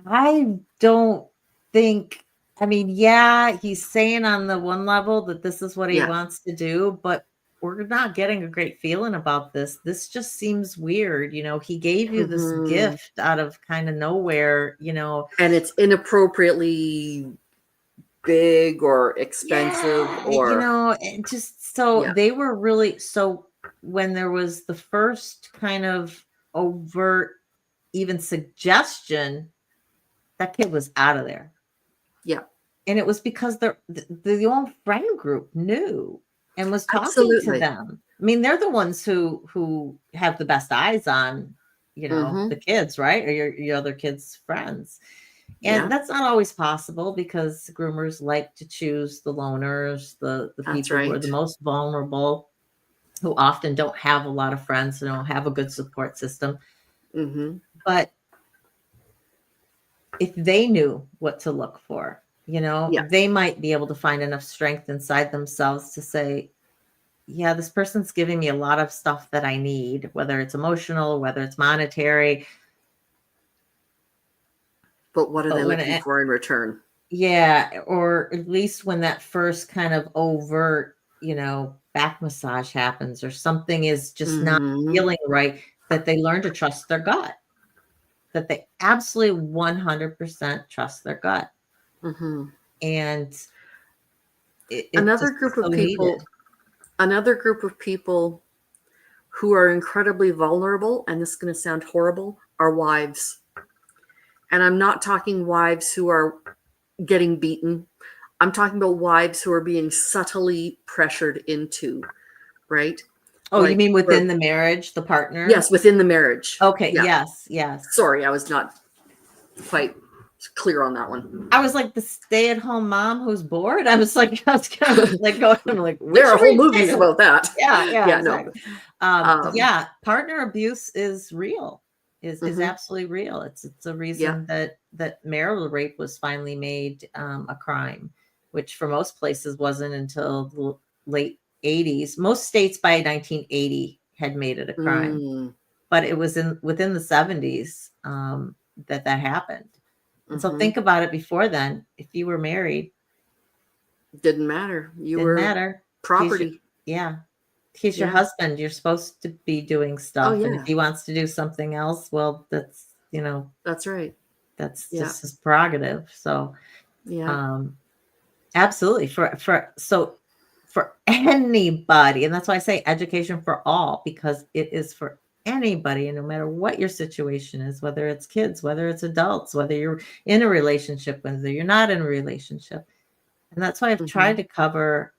I don't think, yeah, he's saying on the one level that this is what he wants to do, but we're not getting a great feeling about this. This just seems weird. He gave you this gift out of kind of nowhere, and it's inappropriately big or expensive, or and just so they were really, so when there was the first kind of overt even suggestion, that kid was out of there. Yeah. And it was because the old friend group knew and was talking Absolutely. to them. They're the ones who have the best eyes on, the kids, right? Or your other kids' friends. And that's not always possible, because groomers like to choose the loners, the people who are the most vulnerable, who often don't have a lot of friends, who don't have a good support system. But if they knew what to look for, they might be able to find enough strength inside themselves to say, yeah, this person's giving me a lot of stuff that I need, whether it's emotional, whether it's monetary. But what are But they when looking it, for in return? yeah, or at least when that first kind of overt, back massage happens or something is just not Mhm. feeling right, that they learn to trust their gut, that they absolutely 100% trust their gut. Mhm. And it Another just is group of so needed. people, another group of people who are incredibly vulnerable, and this is going to sound horrible, are wives. And I'm not talking wives who are getting beaten. I'm talking about wives who are being subtly pressured into, right? Oh, you Like, mean within the marriage, the partner? yes, within the marriage. Okay, Yeah. yes, yes. Sorry, I was not quite clear on that one. I was like the stay-at-home mom who's bored. I was kind of like going, I'm like, There which are whole read movies title? about that. Yeah, Yeah, no. exactly. Um, Yeah, partner abuse is real, is mhm. absolutely real. It's a Yeah. reason that marital rape was finally made a crime, which for most places wasn't until the late 80s. Most states by 1980 had made it a crime, Mm, but it was within the 70s that happened. And so mhm. think about it before then. If you were married, Didn't matter. You didn't were matter. property. Yeah. He's your Yeah. husband. You're supposed to be doing Oh, stuff. And if yeah. he wants to do something else, well, That's right. that's Yeah. just his prerogative. So, Yeah. um, absolutely for anybody, and that's why I say education for all, because it is for anybody, and no matter what your situation is, whether it's kids, whether it's adults, whether you're in a relationship, whether you're not in a relationship. And that's why I've tried Mhm. to cover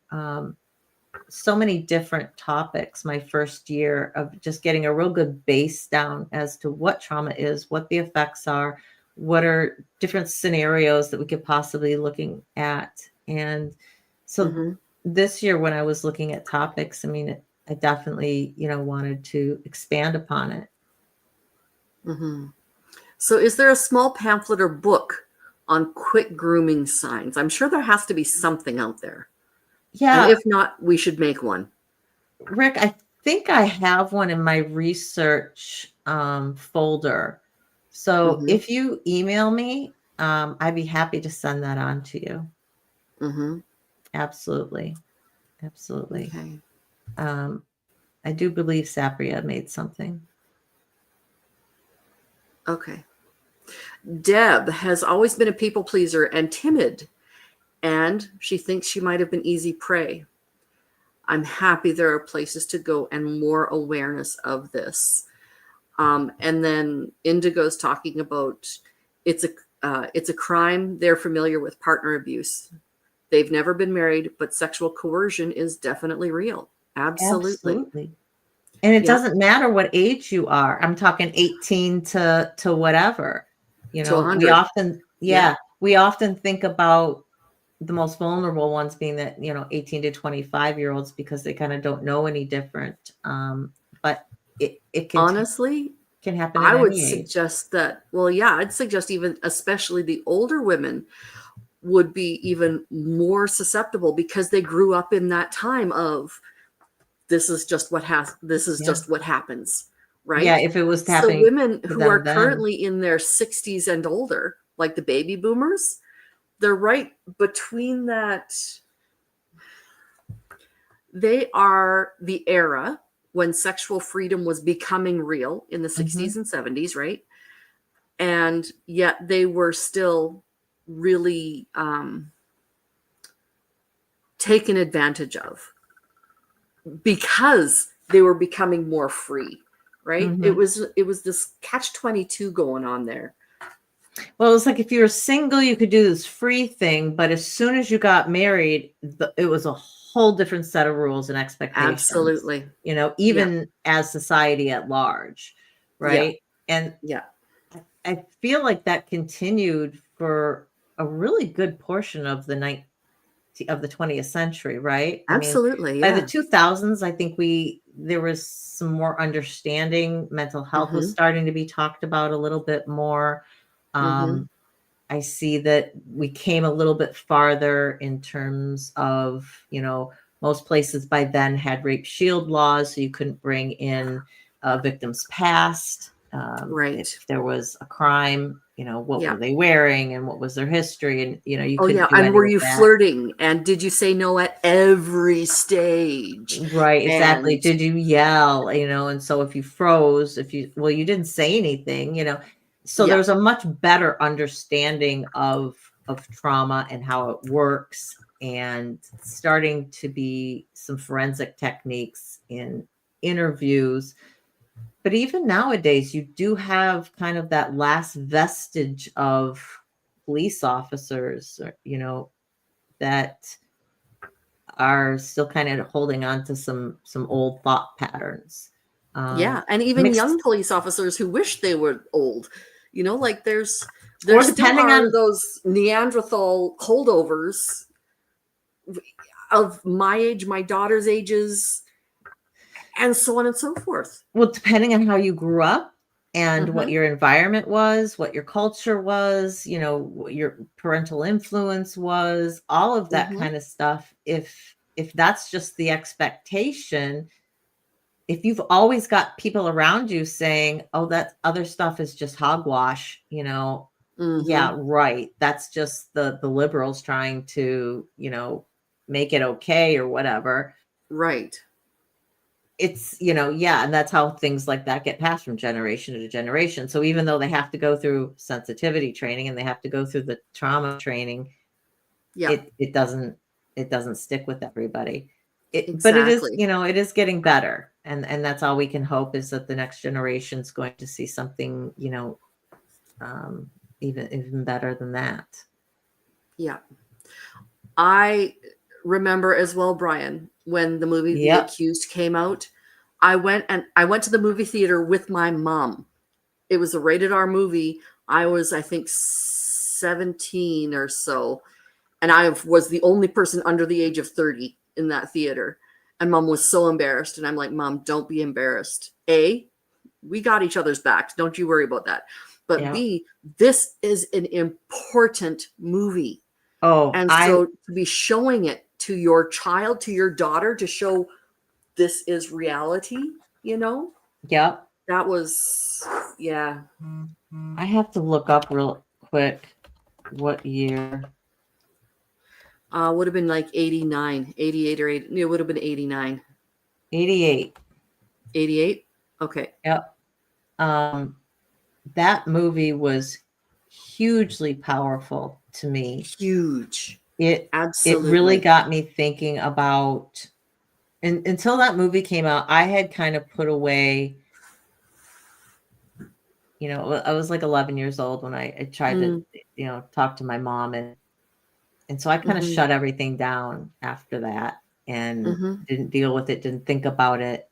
so many different topics my first year of just getting a real good base down as to what trauma is, what the effects are, what are different scenarios that we could possibly looking at. And so Mhm. this year when I was looking at topics, I mean, I definitely, wanted to expand upon it. Mhm. So, is there a small pamphlet or book on quick grooming signs? I'm sure there has to be something out there. And Yeah, if not, we should make one. Rick, I think I have one in my research folder. So Mhm. if you email me, I'd be happy to send that on to you. Mhm. Absolutely. Absolutely. Okay. Um, I do believe Sapria made something. Okay. Deb has always been a people pleaser and timid, and she thinks she might have been easy prey. I'm happy there are places to go and more awareness of this. And then Indigo's talking about it's a crime. They're familiar with partner abuse. They've never been married, but sexual coercion is definitely real. Absolutely. Absolutely. And it Yeah. doesn't matter what age you are. I'm talking 18 to whatever. To We 100. often, Yeah. yeah, we often think about the most vulnerable ones being that 18 to 25-year-olds, because they kind of don't know any different, but it Honestly, can happen at I would any age. suggest that, well, yeah, I'd suggest even especially the older women would be even more susceptible because they grew up in that time of this is Yeah, just what happens, yeah, right? if it was So happening women to who are them then. currently in their 60s and older, like the baby boomers, they're right between that. They are the era when sexual freedom was becoming real in the 60s Mhm. and 70s, right? And yet they were still really taken advantage of because they were becoming more free, right? it Mhm. was it was this catch 22 going on there. Well, it's like if you were single, you could do this free thing, but as soon as you got married, it was a whole different set of rules and expectations, Absolutely. Yeah. even as society at large, Yeah. right? And Yeah. I feel like that continued for a really good portion of the 20th century, right? I mean, Absolutely. by the Yeah. 2000s, I think there was some more understanding. Mental health was Mm-hmm. starting to be talked about a little bit more. Mm-hmm. Um, I see that we came a little bit farther in terms of, Most places by then had rape shield laws, so you couldn't bring in a victim's past. Right. If there was a crime, what Yeah. were they wearing and what was their history, and you Oh, yeah. couldn't do And any were of you that. flirting? And did you say no at every stage? Right, exactly. And Did you yell, and so if you froze, you didn't say anything, so yeah, there's a much better understanding of trauma and how it works, and starting to be some forensic techniques in interviews. But even nowadays, you do have kind of that last vestige of police officers, that are still kind of holding on to some old thought patterns. yeah. And even Mixed, young police officers who wish they were old, like there or still depending are on, those Neanderthal holdovers of my age, my daughter's ages, and so on and so forth. depending on how you grew up and what Mhm. your environment was, what your culture was, what your parental influence was, all of that Mhm. kind of stuff. If that's just the expectation, if you've always got people around you saying, "Oh, that other stuff is just hogwash," yeah, Mhm. right. That's just the liberals trying to, make it okay or whatever. Right. It's, yeah, and that's how things like that get passed from generation to generation. So even though they have to go through sensitivity training and they have to go through the trauma training, Yeah. it doesn't stick with everybody. But it is, Exactly. it is getting better, and that's all we can hope, is that the next generation is going to see something, um, even better than that. Yeah. I remember as well, Brian, when the movie The Yep. Accused came out, I went to the movie theater with my mom. It was a rated R movie. I was, I think, 17 or so, and I was the only person under the age of 30 in that theater. And mom was so embarrassed, and I'm like, "Mom, don't be embarrassed. A, we got each other's backs. Don't you worry about that. But Yep. B, this is an important movie. Oh, And I so to be showing it to your child, to your daughter, to show this is reality, yep. that was, yeah. I have to look up real quick what year. Would have been like 89, 88 or 80. It would have been 89. 88. 88? Okay. Yep. That movie was hugely powerful to me. Huge. It really Absolutely. got me thinking about, and until that movie came out, I had kind of put away, I was like 11 years old when I tried to, Mm, talk to my mom, and so I kind of mm-hmm, shut everything down after that and mm-hmm. didn't deal with it, didn't think about it.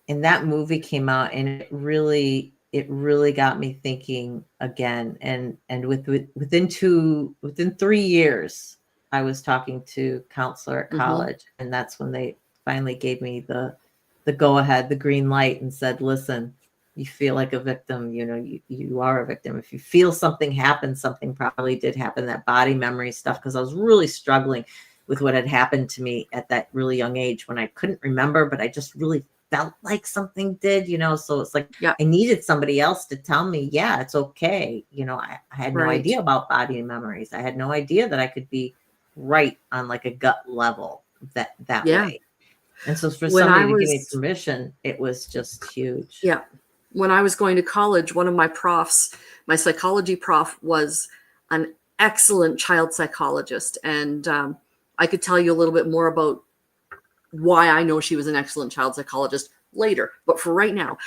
And that movie came out, and it really got me thinking again. And within 3 years, I was talking to a counselor at Mm-hmm. college, and that's when they finally gave me the go ahead, the green light, and said, "Listen, you feel like a victim. You are a victim. If you feel something happened, something probably did happen." That body memory stuff, because I was really struggling with what had happened to me at that really young age, when I couldn't remember, but I just really felt like something did, so it's like Yeah. I needed somebody else to tell me, yeah, it's okay. I had no Right. idea about body memories. I had no idea that I could be right on like a gut level that Yeah. way. And so for When somebody I to give me was, permission, it was just huge. yeah. When I was going to college, one of my profs, my psychology prof, was an excellent child psychologist. And I could tell you a little bit more about why I know she was an excellent child psychologist later. But for right now,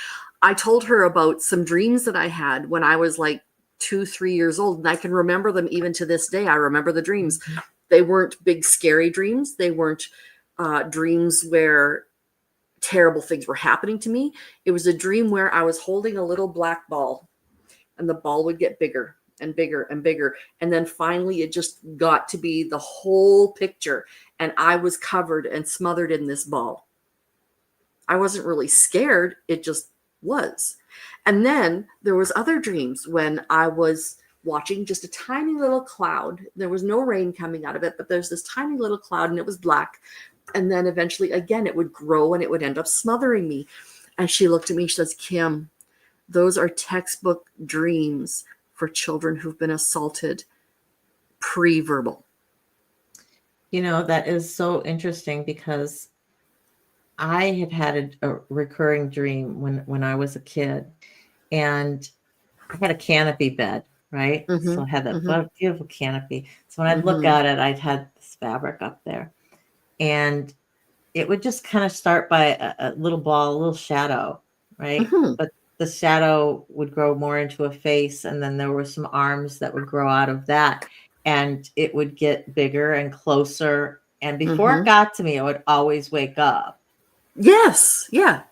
I told her about some dreams that I had when I was like 2, 3 years old. And I can remember them even to this day. I remember the dreams. Mhm. They weren't big, scary dreams. They weren't dreams where terrible things were happening to me. It was a dream where I was holding a little black ball, and the ball would get bigger and bigger and bigger. And then finally, it just got to be the whole picture. And I was covered and smothered in this ball. I wasn't really scared. It just was. And then there was other dreams when I was watching just a tiny little cloud. There was no rain coming out of it, but there's this tiny little cloud and it was black. And then eventually, again, it would grow and it would end up smothering me. And she looked at me, she says, Kim, those are textbook dreams for children who've been assaulted pre-verbal. You know, that is so interesting because I had a recurring dream when I was a kid, and I had a canopy bed, right? So I had that beautiful canopy. So when I'd look at it, I'd had this fabric up there, and it would just kind of start by a little ball, a little shadow, right? But the shadow would grow more into a face, and then there were some arms that would grow out of that, and it would get bigger and closer. And before it got to me, I would always wake up. Yes. Yeah.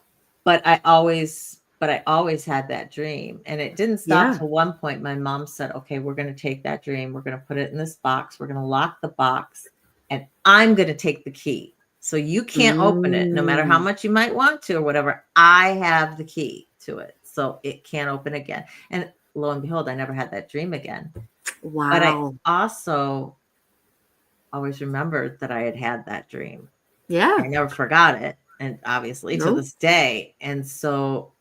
But I always had that dream, and it didn't stop till one point. My mom said, okay, we're going to take that dream. We're going to put it in this box. We're going to lock the box, and I'm going to take the key. So you can't open it, no matter how much you might want to or whatever. I have the key to it, so it can't open again. And lo and behold, I never had that dream again. Wow. But I also always remembered that I had that dream. Yeah. I never forgot it. And obviously to this day. And so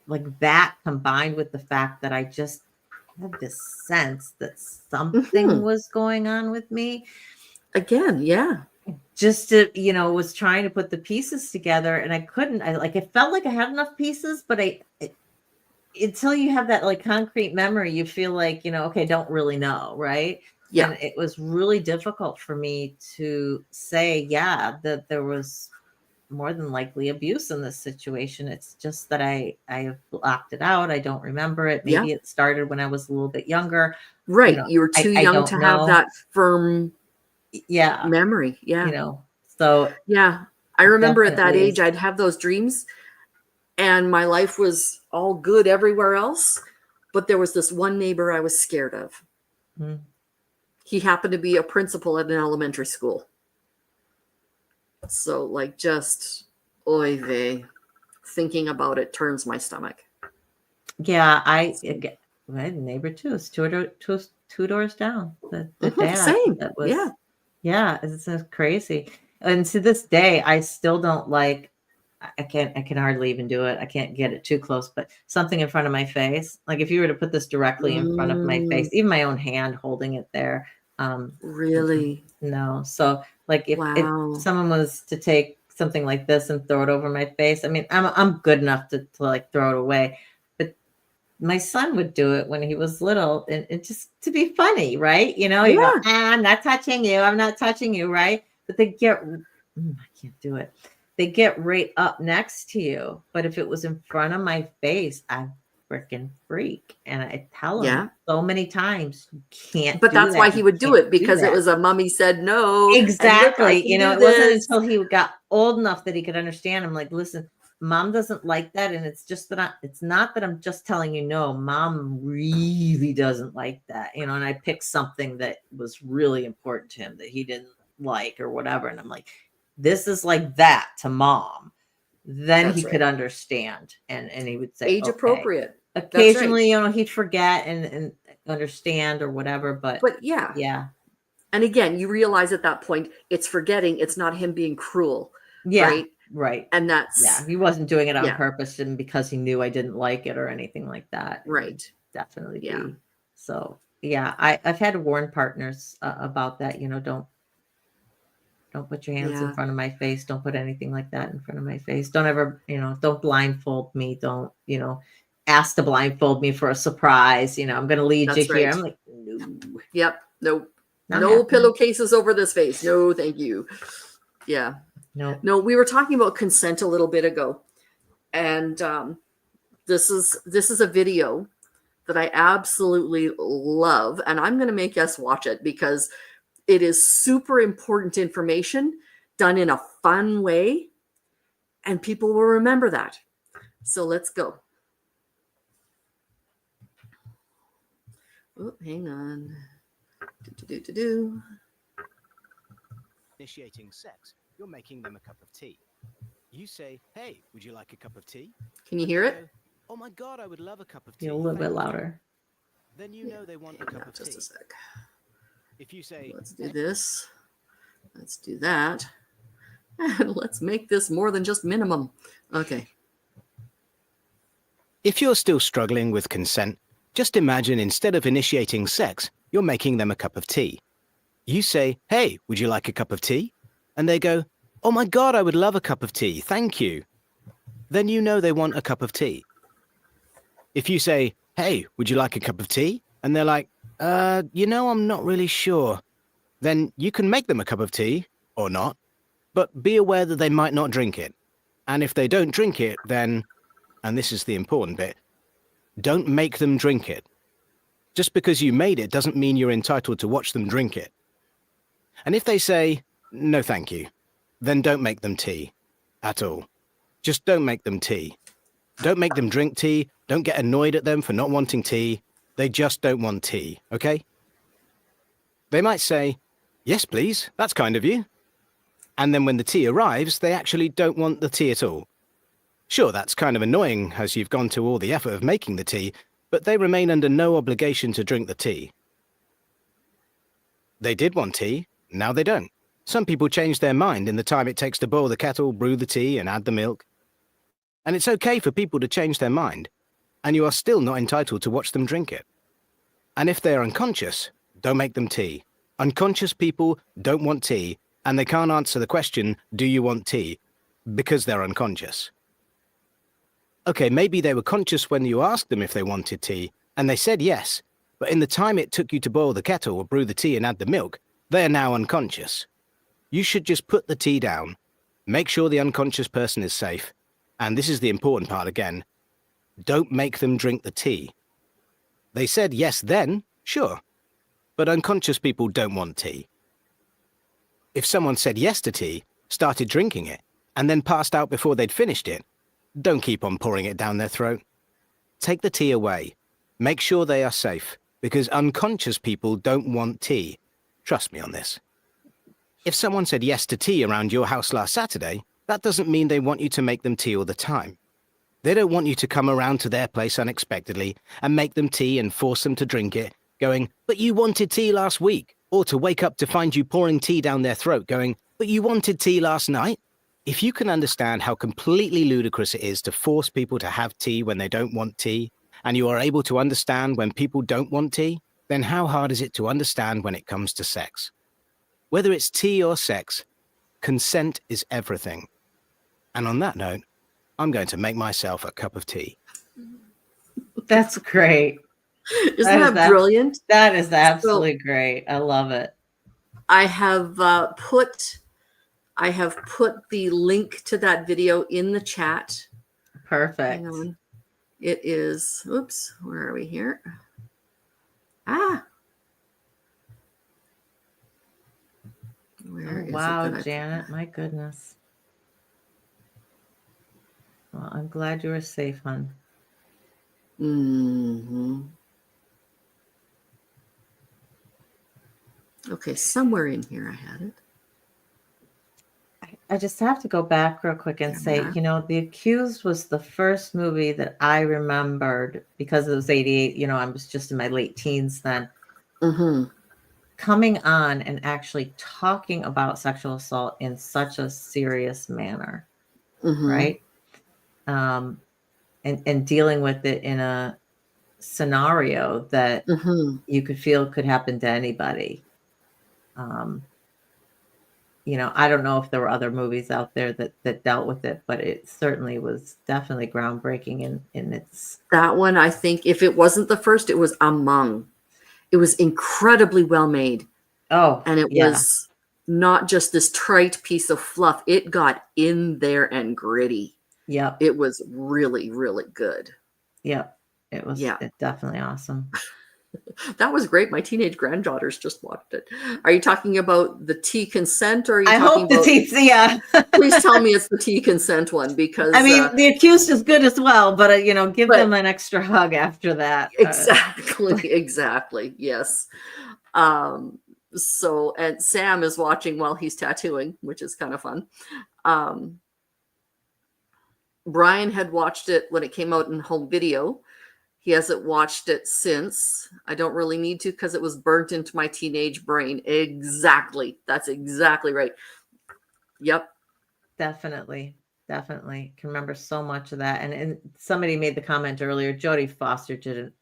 like that combined with the fact that I just had this sense that something was going on with me. Again, yeah. Just to, you know, was trying to put the pieces together, and I couldn't. It felt like I had enough pieces, but until you have that like concrete memory, you feel like, you know, okay, don't really know, right? Yeah. And it was really difficult for me to say, yeah, that there was more than likely abuse in this situation. It's just that I have blocked it out. I don't remember it. Maybe it started when I was a little bit younger. Right. You know, you were too young to have that firm memory. Yeah. You know, so yeah. I remember at that definitely age, I'd have those dreams and my life was all good everywhere else. But there was this one neighbor I was scared of. He happened to be a principal at an elementary school. So like just oy vey, thinking about it turns my stomach. Yeah, I had a neighbor too. It's two doors down. The dad Same. That was it's crazy. And to this day, I still don't like. I can hardly even do it. I can't get it too close. But something in front of my face, like if you were to put this directly in front of my face, even my own hand holding it there. Really? No. So like if someone was to take something like this and throw it over my face, I mean, I'm good enough to like throw it away. But my son would do it when he was little, and just to be funny, right? You know, you go, I'm not touching you. I'm not touching you, right? But they get, I can't do it. They get right up next to you. But if it was in front of my face, I freaking freak. And I tell him so many times, you can't. But that's why he would do it, because it was a mommy said no. Exactly. You know, it wasn't until he got old enough that he could understand. I'm like, listen, mom doesn't like that. And it's just that it's not that I'm just telling you no, mom really doesn't like that. You know, and I picked something that was really important to him that he didn't like or whatever. And I'm like, this is like that to mom. Then he could understand. And he would say age appropriate. Occasionally, you know, he'd forget and understand or whatever. But yeah. And again, you realize at that point, it's forgetting. It's not him being cruel. Yeah. Right. And that's he wasn't doing it on purpose and because he knew I didn't like it or anything like that. Right. Definitely. Yeah. So yeah, I've had to warn partners about that. You know, don't put your hands in front of my face. Don't put anything like that in front of my face. Don't ever, you know, don't blindfold me. Don't, you know, ask to blindfold me for a surprise. You know, I'm going to lead you here. I'm like, no. Yep. Nope. No pillowcases over this face. No, thank you. Yeah. No, we were talking about consent a little bit ago. And this is a video that I absolutely love. And I'm going to make us watch it because it is super important information done in a fun way. And people will remember that. So let's go. Oh, hang on. Initiating sex, you're making them a cup of tea. You say, hey, would you like a cup of tea? Can you hear it? Oh my God, I would love a cup of tea. A little bit louder. then you know they want a Hang cup on of just tea. a sec. If you say, Let's do this. Let's do that. And let's make this more than just minimum. Okay. if you're still struggling with consent, just imagine instead of initiating sex, you're making them a cup of tea. You say, hey, would you like a cup of tea? And they go, oh my God, I would love a cup of tea, thank you. Then you know they want a cup of tea. If you say, hey, would you like a cup of tea? And they're like, I'm not really sure. Then you can make them a cup of tea, or not, but be aware that they might not drink it. And if they don't drink it, then, and this is the important bit, don't make them drink it. Just because you made it doesn't mean you're entitled to watch them drink it. And if they say, no thank you, then don't make them tea. At all. Just don't make them tea. Don't make them drink tea. Don't get annoyed at them for not wanting tea. They just don't want tea, okay? They might say, yes, please, that's kind of you. And then when the tea arrives, they actually don't want the tea at all. Sure, that's kind of annoying as you've gone to all the effort of making the tea, but they remain under no obligation to drink the tea. They did want tea, now they don't. Some people change their mind in the time it takes to boil the kettle, brew the tea, and add the milk. And it's okay for people to change their mind, and you are still not entitled to watch them drink it. And if they're unconscious, don't make them tea. Unconscious people don't want tea, and they can't answer the question, do you want tea? Because they're unconscious. Okay, maybe they were conscious when you asked them if they wanted tea, and they said yes, but in the time it took you to boil the kettle or brew the tea and add the milk, they are now unconscious. You should just put the tea down, make sure the unconscious person is safe, and this is the important part again, don't make them drink the tea. They said yes then, sure, but unconscious people don't want tea. If someone said yes to tea, started drinking it, and then passed out before they'd finished it, don't keep on pouring it down their throat. Take the tea away. Make sure they are safe, because unconscious people don't want tea. Trust me on this. If someone said yes to tea around your house last Saturday, that doesn't mean they want you to make them tea all the time. They don't want you to come around to their place unexpectedly and make them tea and force them to drink it, going, but you wanted tea last week, or to wake up to find you pouring tea down their throat, going, but you wanted tea last night. If you can understand how completely ludicrous it is to force people to have tea when they don't want tea, and you are able to understand when people don't want tea, then how hard is it to understand when it comes to sex? Whether it's tea or sex, consent is everything. And on that note, I'm going to make myself a cup of tea. That's great. Isn't that brilliant? That is absolutely great. I love it. I have put the link to that video in the chat. Perfect. Hang on. It is, oops, where are we here? Where is wow, it Janet, my goodness. Well, I'm glad you were safe, hon. Mm-hmm. Okay, somewhere in here I had it. I just have to go back real quick and say, The Accused was the first movie that I remembered because it was 88. I was just in my late teens then. Mm-hmm. Coming on and actually talking about sexual assault in such a serious manner, right? And dealing with it in a scenario that you could feel could happen to anybody. I don't know if there were other movies out there that dealt with it, but it certainly was definitely groundbreaking in its. That one, I think, if it wasn't the first, it was among. It was incredibly well made. Oh, and it was not just this trite piece of fluff. It got in there and gritty. Yep. It was really, really good. Yep. It was definitely awesome. That was great. My teenage granddaughters just watched it. Are you talking about the tea consent, or are you I talking hope the tea? Yeah. Please tell me it's the tea consent one, because I mean, The Accused is good as well, but give them an extra hug after that. Exactly. Yes. So, and Sam is watching while he's tattooing, which is kind of fun. Brian had watched it when it came out in home video, He hasn't watched it since. I don't really need to because it was burnt into my teenage brain. Exactly. That's exactly right. Yep. Definitely. Definitely. Can remember so much of that. And somebody made the comment earlier, Jodie Foster did an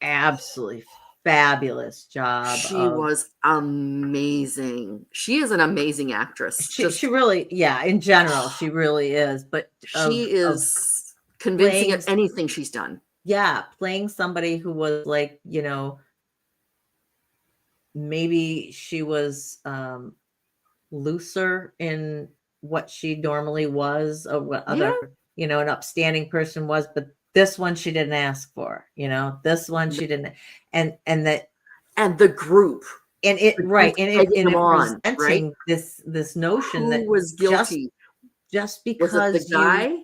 absolutely fabulous job She of was amazing. She is an amazing actress. she really, yeah, in general, she really is, but she of is convincing playing at anything she's done. yeah, playing somebody who was like, maybe she was looser in what she normally was, or what Yeah. other, an upstanding person was, but this one she didn't ask for, this one she didn't, and that, And the group. and it The right, group and egging it them on, right? presenting this notion Who that was just guilty? just Was it the because you guy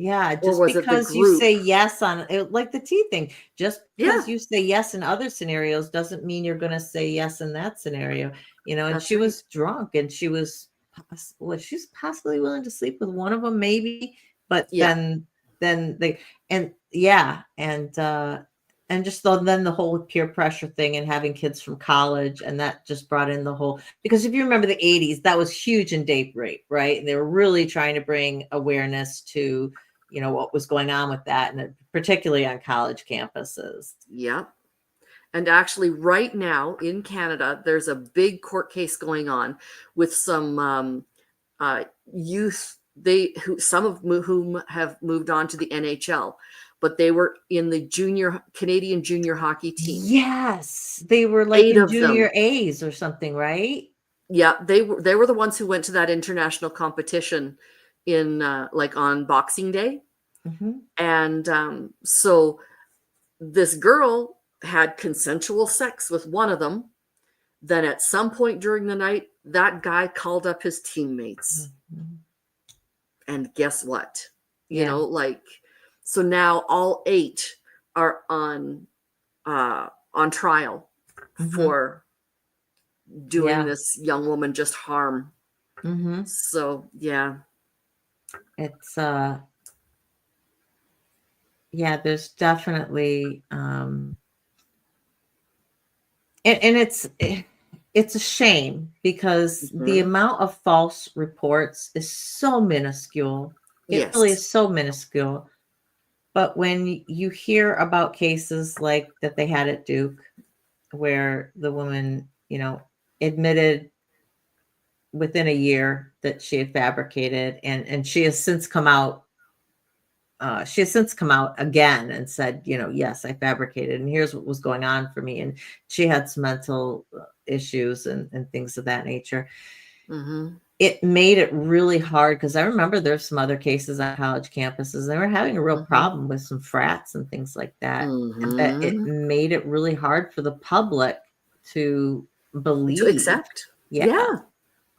yeah, or just was it the because you group? say yes on it, like the tea thing, just Yeah, because you say yes in other scenarios doesn't mean you're going to say yes in that scenario, and that's she right. was drunk and she was she's possibly willing to sleep with one of them maybe, but Yeah. then they, and yeah, and just then the whole peer pressure thing and having kids from college, and that just brought in the whole, because if you remember the 80s, that was huge in date rape, right? And they were really trying to bring awareness to what was going on with that, and particularly on college campuses. Yeah. And actually, right now in Canada, there's a big court case going on with some youth. Some of whom have moved on to the NHL, but they were in the Canadian junior hockey team. Yes, they were like 8 in of junior them. A's or something, right? Yeah, they were the ones who went to that international competition in like on Boxing Day. Mm-hmm. And so this girl had consensual sex with one of them. Then at some point during the night, that guy called up his teammates. Mm-hmm. And guess what? Yeah. So now all 8 are on trial Mm-hmm. for doing Yeah. this young woman just harm. Mm-hmm. So yeah. It's yeah, there's definitely and it's a shame because the Mhm. amount of false reports is so minuscule. It really Yes. is so minuscule. But when you hear about cases like that they had at Duke, where the woman, admitted within a year that she had fabricated, and she has since come out. She has since come out again and said, yes, I fabricated, and here's what was going on for me. And she had some mental issues and things of that nature. Mm-hmm. It made it really hard because I remember there's some other cases on college campuses. They were having a real Mm-hmm. problem with some frats and things like that. And that it Mm-hmm. made it really hard for the public to To believe, accept. Yeah.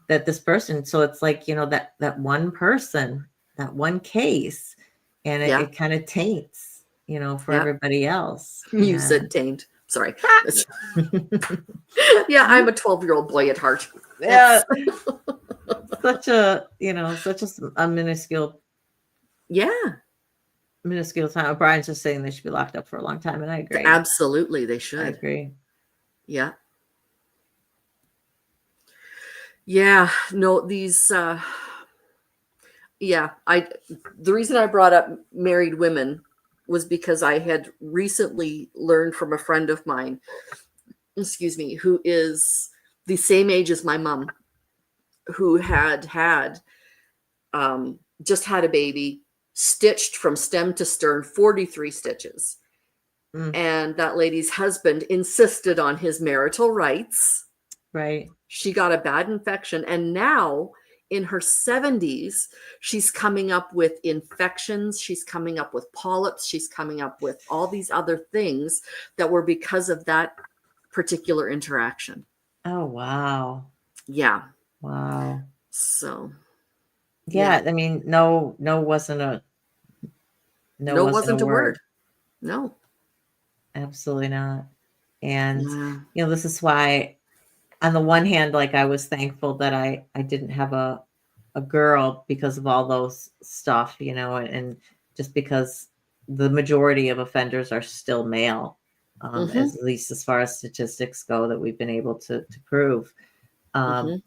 that this person. So it's like, that one person, that one case, and Yeah. it kind of taints, for Yeah. everybody else. You And said taint. Sorry. Yeah, I'm a 12-year-old boy at heart. yeah, such a minuscule Yeah, time. Brian's just saying they should be locked up for a long time, and I agree. absolutely they I should. agree. Yeah. Yeah, no, these the reason I brought up married women was because I had recently learned from a friend of mine, excuse me, who is the same age as my mom, who had just had a baby, stitched from stem to stern, 43 stitches. Mm. And that lady's husband insisted on his marital rights. Right. She got a bad infection, and now in her 70s, she's coming up with infections. She's coming up with polyps. She's coming up with all these other things that were because of that particular interaction. Oh, wow. Yeah. Wow. So yeah. I mean, no wasn't a wasn't a word. word. No. Absolutely not. And Yeah. this is why, on the one hand, like, I was thankful that I didn't have a girl because of all those stuff, and just because the majority of offenders are still male, Mhm. at least as far as statistics go that we've been able to prove. Mhm.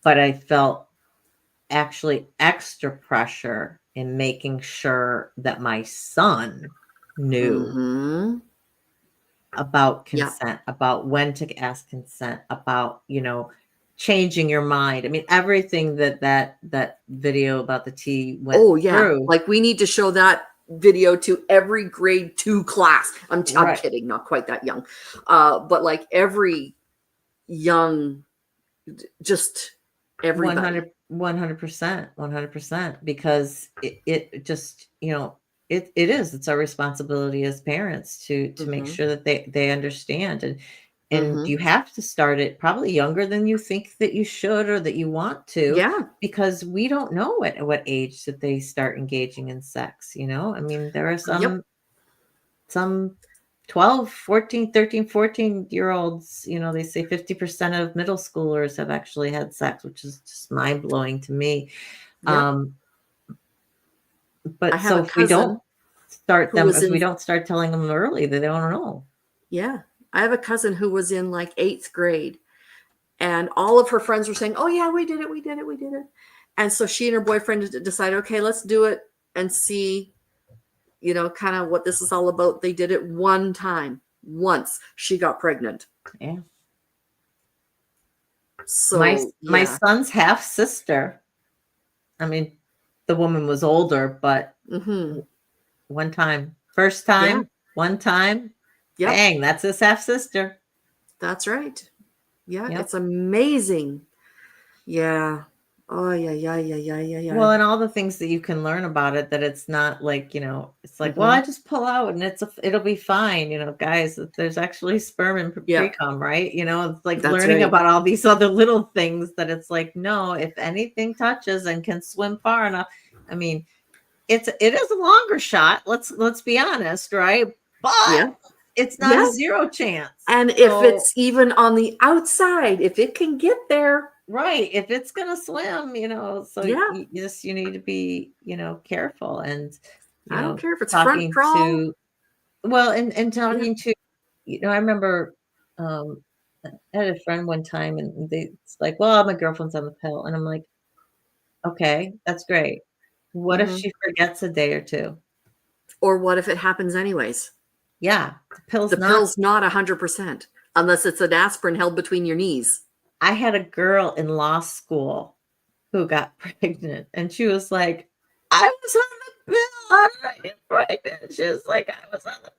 But I felt actually extra pressure in making sure that my son knew Mhm. about Yeah. consent, about when to ask consent, about, changing your mind. I mean, everything that video about the tea went Oh yeah. through. Like we need to show that video to every grade 2 class. I'm Right. kidding, not quite that young. But like every young, just everybody. 100%, because it just, it's our responsibility as parents to make Mhm. sure that they understand, and Mhm. you have to start it probably younger than you think that you should or that you want to, Yeah. because we don't know at what age that they start engaging in sex. I mean, there are Yep. some 12, 14, 13, 14-year-olds, they say 50% of middle schoolers have actually had sex, which is just mind-blowing to me. Yep. I But have so a cousin who was if we in don't start telling them early, they don't know. yeah. I have a cousin who was in like 8th grade, and all of her friends were saying, "Oh yeah, we did it. We did it. We did it." And so she and her boyfriend decided, "Okay, let's do it and see, kind of what this is all about." They did it one time. Once she got pregnant. Yeah. So, My yeah. son's half sister, I mean, the woman was older, but Mhm. one time, first Yeah. time, one time, Yep. bang, that's his half sister. That's right. Yeah, Yep. it's amazing. Yeah. Oh, yeah, yeah, yeah, yeah, yeah, yeah. Well, and all the things that you can learn about it, that it's not like, it's like, well, I Mhm. just pull out and it'll be fine. Guys, that there's actually sperm in Yep. pre-cum, right? It's like That's learning right. about all these other little things that it's like, no, if anything touches and can swim far enough, I mean, it is a longer shot. Let's be honest, right? But Yeah. it's not Yeah. a zero chance. And if So, it's even on the outside, if it can get there, right, if it's gonna swim, so yeah, you need to be, careful, and I don't care if it's front talking crawl. to well, and Yeah. talking to, I remember, um I had a friend one time, and it's like, well, my girlfriend's on the pill, and I'm like, okay, that's great. What if Mhm. she forgets a day or two? Or what if it happens anyways? Yeah, the pill's The not. pill's not 100% unless it's an aspirin held between your knees. I had a girl in law school who got pregnant, and she was like, I was on the pill. How did I get pregnant? She was like, I was on the,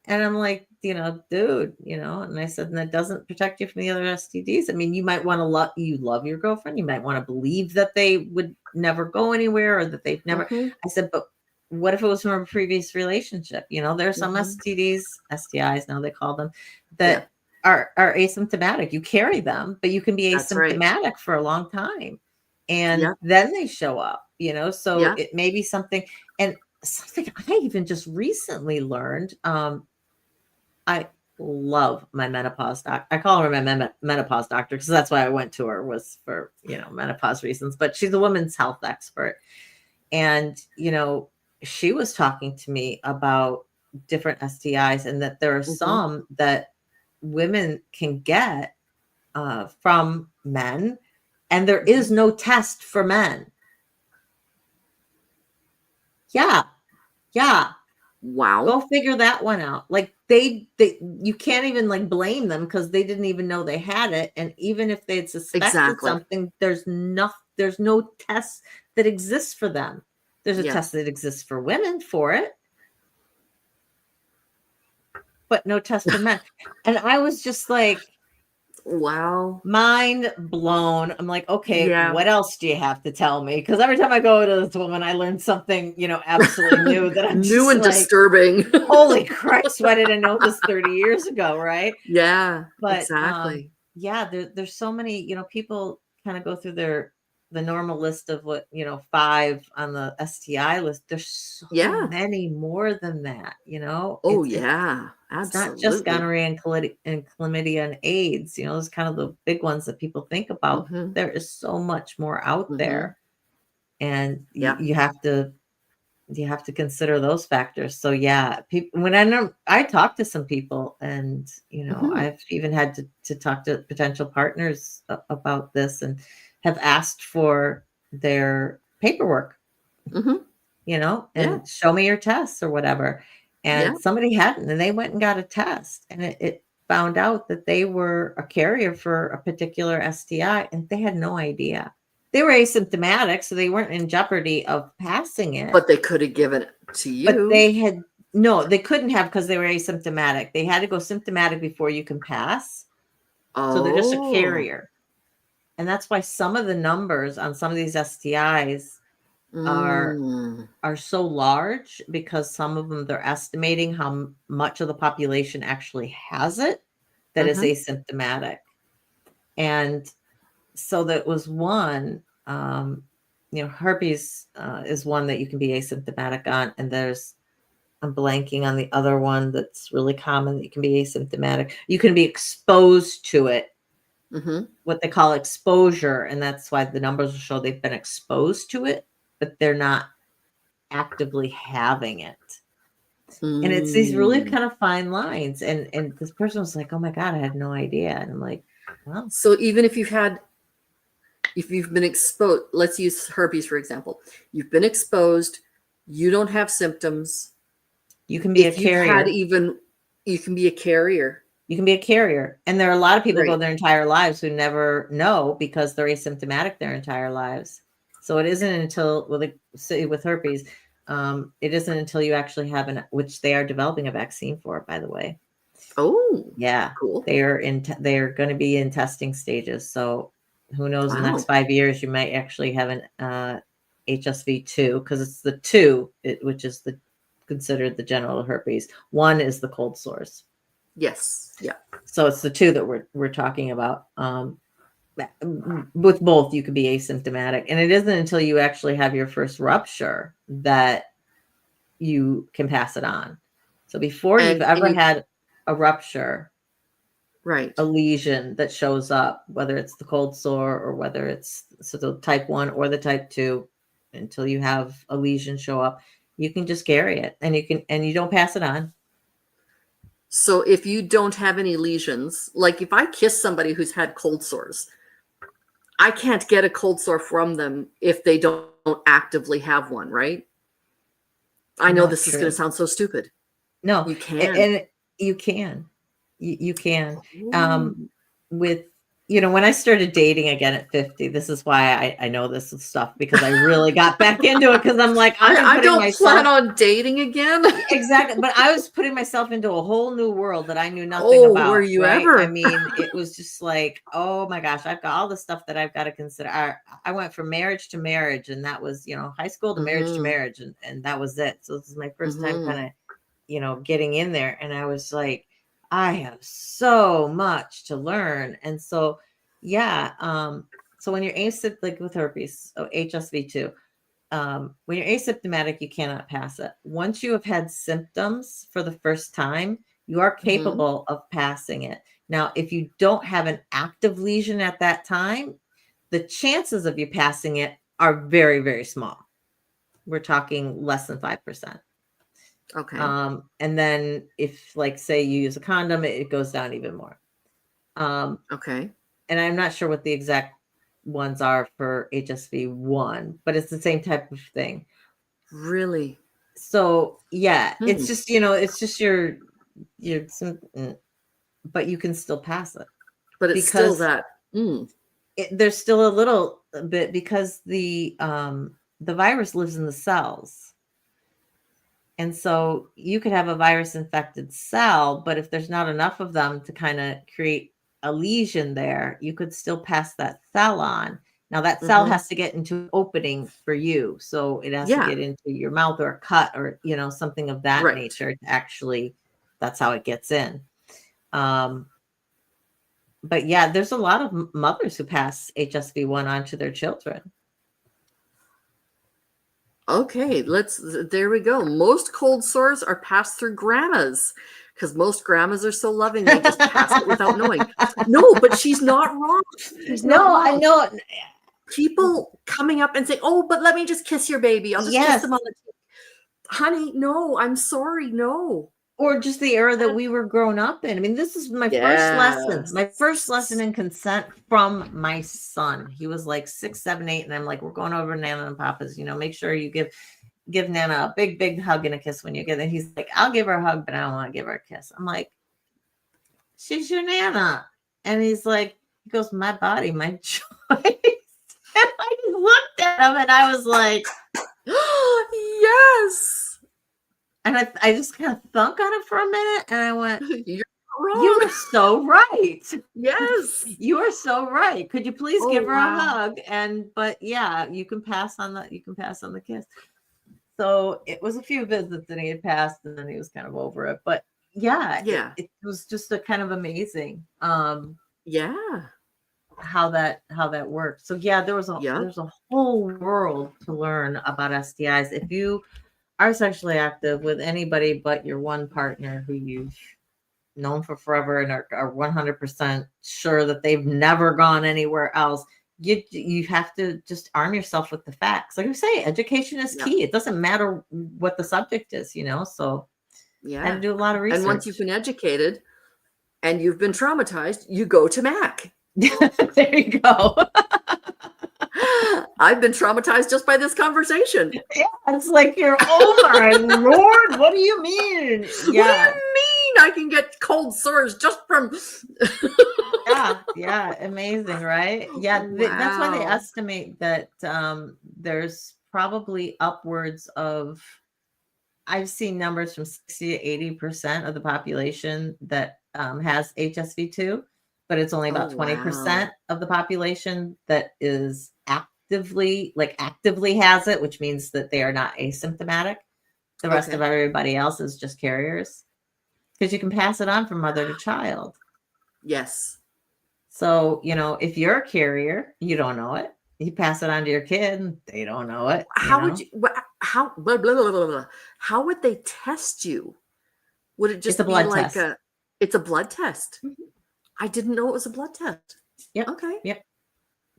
and I'm like, dude, and I said, and that doesn't protect you from the other STDs. I mean, you might want to love your girlfriend. You might want to believe that they would never go anywhere, or that they've never. Mhm. I said, but what if it was from a previous relationship? There's some Mhm. STDs, STIs now they call them, Yeah, that are asymptomatic. You carry them, but you can be that's right. asymptomatic for a long time, and Yep. then they show up. So Yeah. it may be something, and something I even just recently learned. I love my menopause doc. I call her my menopause doctor because that's why I went to her, was for, menopause reasons, but she's a women's health expert. And, she was talking to me about different STIs, and that there are Mhm. some that women can get from men, and there Mhm. is no test for men. Yeah. Yeah. Wow. Go figure that one out. Like they you can't even like blame them, because they didn't even know they had it. And even if they had suspected Exactly. something, there's no test that exists for them. There's a Yeah. test that exists for women for it, but no test for men. And I was just like, Wow. mind blown. I'm like, okay, Yeah. what else do you have to tell me? Because every time I go to this woman, I learn something, absolutely new, that I'm New just and like, disturbing. holy Christ, why didn't I know this 30 years ago, right? Yeah, But exactly. yeah, there's so many, people kind of go through the normal list of what, 5 on the STI list. There's so Yeah. many more than that, Oh, it's yeah. it's not just Absolutely. gonorrhea and chlamydia and AIDS, those kind of the big ones that people think about. Mhm. There is so much more out Mhm. there, and Yeah. you have to you have to consider those factors. So yeah, people, when I talk to some people, and Mhm. I've even had to talk to potential partners about this, and have asked for their paperwork, Mhm. Yeah. and show me your tests or whatever. Yeah. And somebody hadn't, and they went and got a test, and it found out that they were a carrier for a particular STI, and they had no idea. They were asymptomatic, so they weren't in jeopardy of passing it. But they could have given it to But you. they couldn't have, because they were asymptomatic. They had to go symptomatic before you can pass. So they're just a Oh. carrier. And that's why some of the numbers on some of these STIs are so large, because some of them, they're estimating how much of the population actually has it that is asymptomatic. And so that was one, herpes is one that you can be asymptomatic on. And I'm blanking on the other one that's really common that you can be asymptomatic. You can be exposed to it, what they call exposure. And that's why the numbers will show they've been exposed to it, but they're not actively having it. And it's these really kind of fine lines. And this person was like, oh my God, I had no idea. And I'm like, well. So even if you've been exposed, let's use herpes, for example, you've been exposed, you don't have symptoms. You can be a If you've carrier. had you can be a carrier. You can be a carrier. And there are a lot of people Right. go their entire lives who never know, because they're asymptomatic their entire lives. So it isn't until, with herpes, it isn't until you actually have which they are developing a vaccine for, by the way. Oh, Yeah. cool. They are going to be in testing stages. So who knows, in the next Wow. 5 years, you might actually have an HSV2, because it's the 2, which is considered the genital herpes. 1 is the cold sores. Yes. Yeah. So it's the 2 that we're talking about. With both, you could be asymptomatic, and it isn't until you actually have your first rupture that you can pass it on. So before you've ever had a rupture, right, a lesion that shows up, whether it's the cold sore or whether it's the type 1 or the type 2, until you have a lesion show up, you can just carry it, and you don't pass it on. So if you don't have any lesions, like if I kiss somebody who's had cold sores, I can't get a cold sore from them if they don't actively have one, right? I know this is going to sound so stupid. No, you can. And you can. You can. Ooh. With, when I started dating again at 50, this is why I know this stuff, because I really got back into it, because I'm like, I don't plan on dating again. Exactly. But I was putting myself into a whole new world that I knew nothing about. Were you right? ever? I mean, it was just like, oh my gosh, I've got all the stuff that I've got to consider. I went from marriage to marriage, and that was, high school to marriage to marriage, and that was it. So this is my first time kind of, getting in there. And I was like, I have so much to learn. And so, yeah. So when you're asymptomatic, like with herpes, HSV2, when you're asymptomatic, you cannot pass it. Once you have had symptoms for the first time, you are capable of passing it. Now, if you don't have an active lesion at that time, the chances of you passing it are very, very small. We're talking less than 5%. Okay. And then if, like, say you use a condom, it goes down even more. Okay. And I'm not sure what the exact ones are for HSV1, but it's the same type of thing. Really? So yeah, it's just, it's just your but you can still pass it. But it's still that. There's still a little bit, because the virus lives in the cells. And so you could have a virus infected cell, but if there's not enough of them to kind of create a lesion there, you could still pass that cell on. Now that cell has to get into an opening for you. So it has to get into your mouth or a cut or, something of that nature to actually, that's how it gets in. But yeah, there's a lot of mothers who pass HSV1 on to their children. Okay, there we go. Most cold sores are passed through grandmas, because most grandmas are so loving, they just pass it without knowing. No, but she's not wrong. I know. People coming up and saying, oh, but let me just kiss your baby. I'll just kiss them on the cheek. honey, no, I'm sorry, no. Or just the era that we were grown up in. I mean, this is my first lesson. My first lesson in consent from my son. He was like 6, 7, 8, and I'm like, we're going over to Nana and Papa's. Make sure you give Nana a big hug and a kiss when you get there. He's like, I'll give her a hug, but I don't want to give her a kiss. I'm like, she's your Nana. And he goes, my body, my choice. And I just looked at him and I was like, yes. And I just kind of thunk on it for a minute, and I went, You're wrong. you are so right. Yes. You are so right. Could you please Oh, give her wow. a hug? But yeah, you can pass on the kiss. So it was a few visits that he had passed, and then he was kind of over it. But yeah, it was just a kind of amazing yeah, how that worked. So yeah, there's a whole world to learn about STIs. If you are sexually active with anybody but your one partner who you've known for forever and are 100% sure that they've never gone anywhere else, you have to just arm yourself with the facts. Like I say, education is key. It doesn't matter what the subject is, so and do a lot of research. And once you've been educated and you've been traumatized, you go to MAC. There you go. I've been traumatized just by this conversation. Yeah, it's like you're, oh my Lord, what do you mean? Yeah. What do you mean I can get cold sores just from yeah, amazing, right? Yeah, that's why they estimate that there's probably upwards of, I've seen numbers from 60 to 80% of the population that has HSV2, but it's only about 20% of the population that is actively has it, which means that they are not asymptomatic. The rest of everybody else is just carriers, because you can pass it on from mother to child. Yes. So, if you're a carrier, you don't know it. You pass it on to your kid, and they don't know it. Would you? How? Blah, blah, blah, blah, blah. How would they test you? Would it just be like test. It's a blood test? Mm-hmm. I didn't know it was a blood test. Yep. Okay. Yep.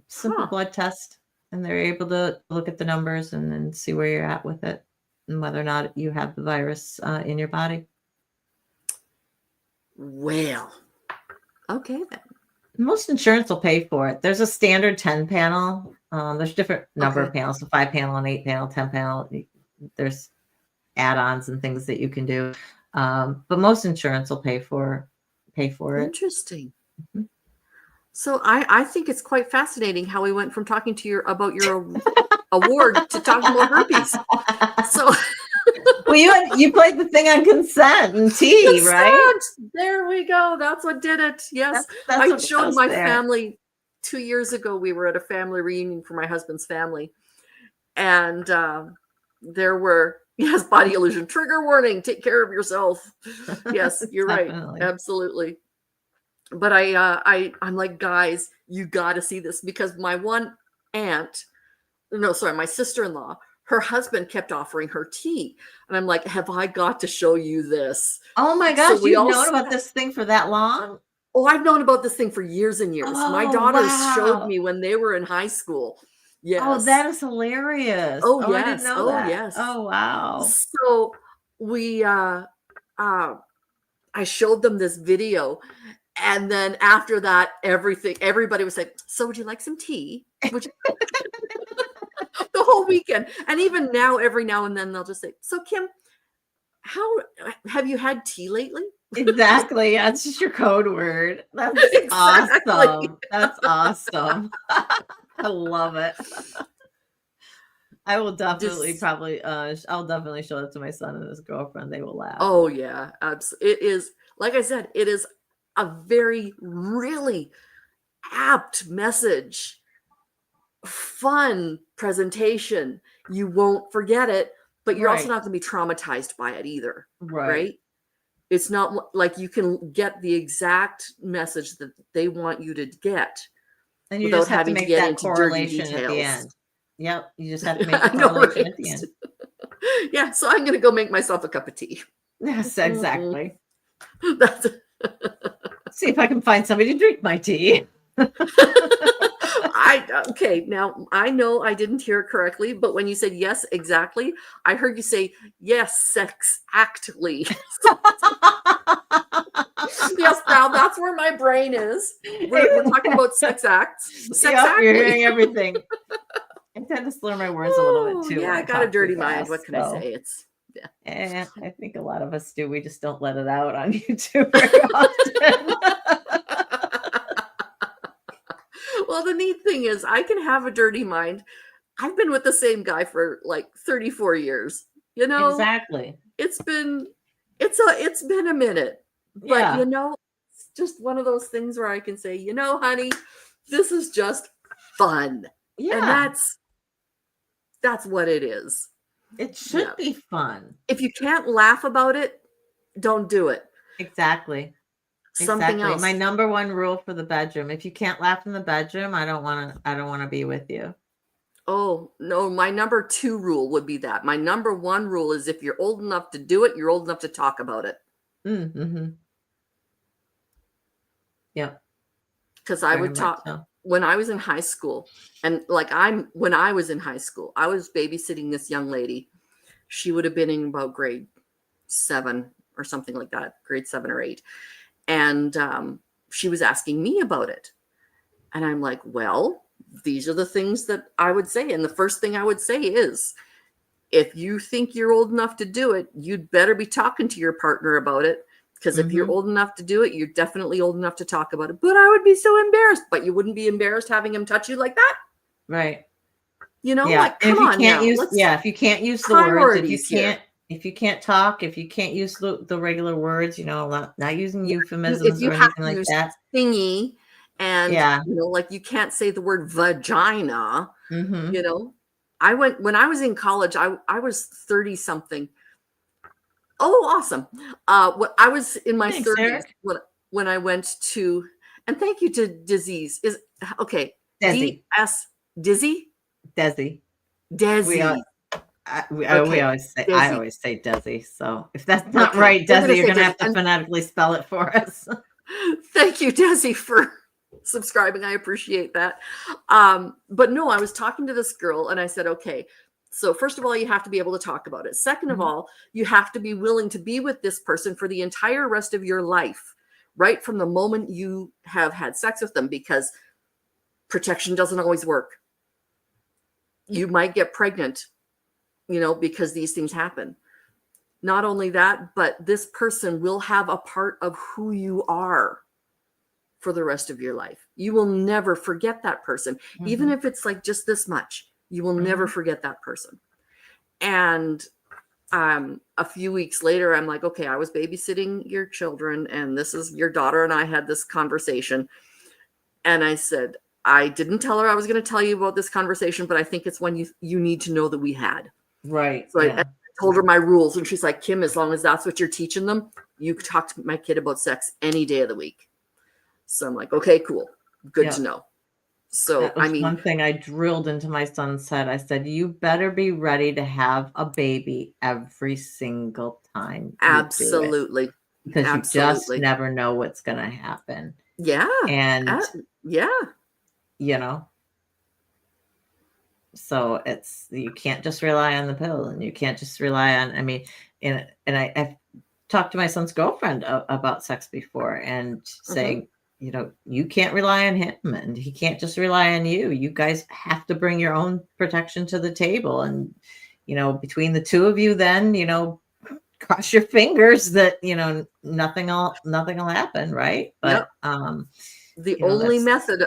Simple blood test, and they're able to look at the numbers and then see where you're at with it and whether or not you have the virus in your body. Well, okay then. Most insurance will pay for it. There's a standard 10 panel. There's different number of panels, so 5 panel and 8 panel, 10 panel. There's add-ons and things that you can do. But most insurance will pay for it. Interesting. Mm-hmm. So I think it's quite fascinating how we went from talking to about your award to talking about herpes. So well, you played the thing on consent and tea, right? There we go. That's what did it. Yes. That's I showed my family 2 years ago. We were at a family reunion for my husband's family. And there were, body illusion, trigger warning, take care of yourself. Yes, you're right. Absolutely. But I'm like, guys, you got to see this, because my my sister-in-law, her husband kept offering her tea. And I'm like, have I got to show you this? Oh my gosh, you've known about this thing for that long? Oh, I've known about this thing for years and years. My daughters showed me when they were in high school. Yes. Oh, that is hilarious. Oh, yes. I didn't know that. Yes. Oh, wow. So we, I showed them this video. And then after that, everybody was like, so would you like some tea? The whole weekend. And even now, every now and then they'll just say, so Kim, how have you had tea lately? Exactly. Yeah, it's just your code word. That's awesome. That's awesome. I love it. I will definitely I'll definitely show it to my son and his girlfriend. They will laugh. Oh yeah, absolutely. It is, like I said, it is a very, really apt message, fun presentation. You won't forget it, but you're also not going to be traumatized by it either. Right? It's not like you can get the exact message that they want you to get, and you just have to make that correlation at the end. Yep, you just have to make the correlation at the end. Yeah, so I'm going to go make myself a cup of tea. Yes, exactly. That's see if I can find somebody to drink my tea. Okay, now I know I didn't hear it correctly, but when you said yes, exactly, I heard you say yes, sex actly. Yes, now that's where my brain is. We're talking about sex acts. Sex Yep, you're actly. hearing everything. I tend to slur my words a little bit Oh, too yeah, when I I got a talk too dirty mind. What fast. can I So, say? It's yeah. I think a lot of us do. We just don't let it out on YouTube very often. Well, the neat thing is I can have a dirty mind. I've been with the same guy for like 34 years. You know, Exactly. it's been it's been a minute. But Yeah. you know, it's just one of those things where I can say, you know, honey, this is just fun. And Yeah. that's what it is. It should Yeah. be fun. If you can't laugh about it, don't do it. Exactly. Something Exactly. else. My number one rule for the bedroom. If you can't laugh in the bedroom, I don't want to be with you. Oh, no, my number 2 rule would be that. My number 1 rule is if you're old enough to do it, you're old enough to talk about it. Mm-hmm. Yep. Because I Very would much talk so. when I was in high school, and like when I was in high school, I was babysitting this young lady. She would have been in about grade 7 or something like that, grade 7 or 8. And she was asking me about it. And I'm like, well, these are the things that I would say. And the first thing I would say is, if you think you're old enough to do it, you'd better be talking to your partner about it. Because if you're Mm-hmm. old enough to do it, you're definitely old enough to talk about it. But I would be so embarrassed. But you wouldn't be embarrassed having him touch you like that? Right. You know, Yeah. like, And come on now. if you can't use the words, if you can't talk, if you can't use the regular words, not using If euphemisms you or have anything to like use that. thingy and, Yeah. like you can't say the word vagina, Mm-hmm. when I was in college, I was 30 something. Oh, awesome. What I was in my Thanks, 30s Eric. when I went to, and thank you to Disease is okay. Desi. Dizzy? Desi. Desi. We Okay. always say, I Desi. always say Desi. So if that's not Okay. right, We're gonna Desi, you're say going to Desi. have to And phonetically spell it for us. thank you, Desi, for subscribing. I appreciate that. But no, I was talking to this girl and I said, okay, so first of all, you have to be able to talk about it. Second of Mhm. all, you have to be willing to be with this person for the entire rest of your life, right from the moment you have had sex with them, because protection doesn't always work. You might get pregnant, because these things happen. Not only that, but this person will have a part of who you are for the rest of your life. You will never forget that person. Even Mhm. if it's like just this much, you will never Mhm. forget that person. And a few weeks later, I'm like, okay, I was babysitting your children, and this is your daughter, and I had this conversation. And I said, I didn't tell her I was going to tell you about this conversation, but I think it's one you need to know that we had. Right. So I Yeah. told her my rules, and she's like, Kim, as long as that's what you're teaching them, you can talk to my kid about sex any day of the week. So I'm like, okay, cool. Good to Yeah. know. So, That I was mean, one thing I drilled into my son's head. I said, you better be ready to have a baby every single time you do it, absolutely. because you just Absolutely. never know what's going to happen. Yeah. And, Yeah. so you can't just rely on the pill, and you can't just rely on, and I've talked to my son's girlfriend about sex before, and saying, you can't rely on him, and he can't just rely on you. You guys have to bring your own protection to the table. And, between the two of you, then, cross your fingers that, nothing will happen. Right. But, Yep. The only that's method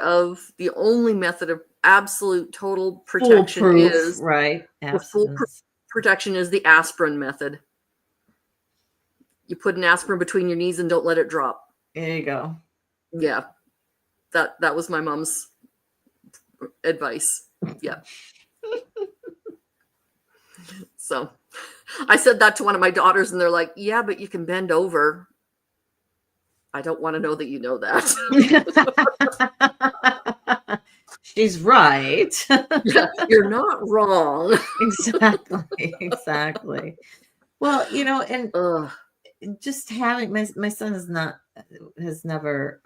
of absolute total protection foolproof, is right? the foolproof protection is the aspirin method. You put an aspirin between your knees and don't let it drop. There you go. Yeah. That was my mom's advice. Yeah. So I said that to one of my daughters, and they're like, yeah, but you can bend over. I don't want to know that you know that. She's right. Yeah, you're not wrong. Exactly. Well, and Ugh. just having my son has never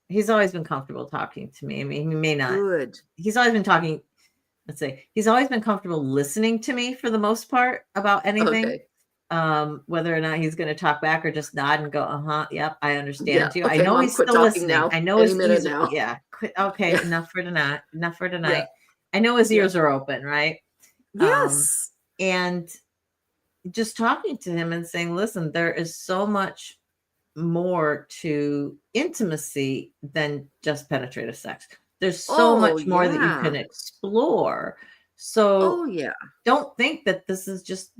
he's always been comfortable talking to me. I mean, he may not. Good. He's always been talking. Let's say he's always been comfortable listening to me for the most part about anything. Okay. Whether or not he's going to talk back or just nod and go, yep, I Yeah. understand you. I Okay, know Mom, he's quit still talking listening. now. I know Any his minute ears. now. Yeah. Okay. Yeah. Enough for tonight. Enough for tonight. Yeah. I know his Yeah. ears are open, right? Yes. And just talking to him and saying, listen, there is so much more to intimacy than just penetrative sex. There's so Oh, much more that you can yeah. explore. So Oh, yeah. don't think that this is just,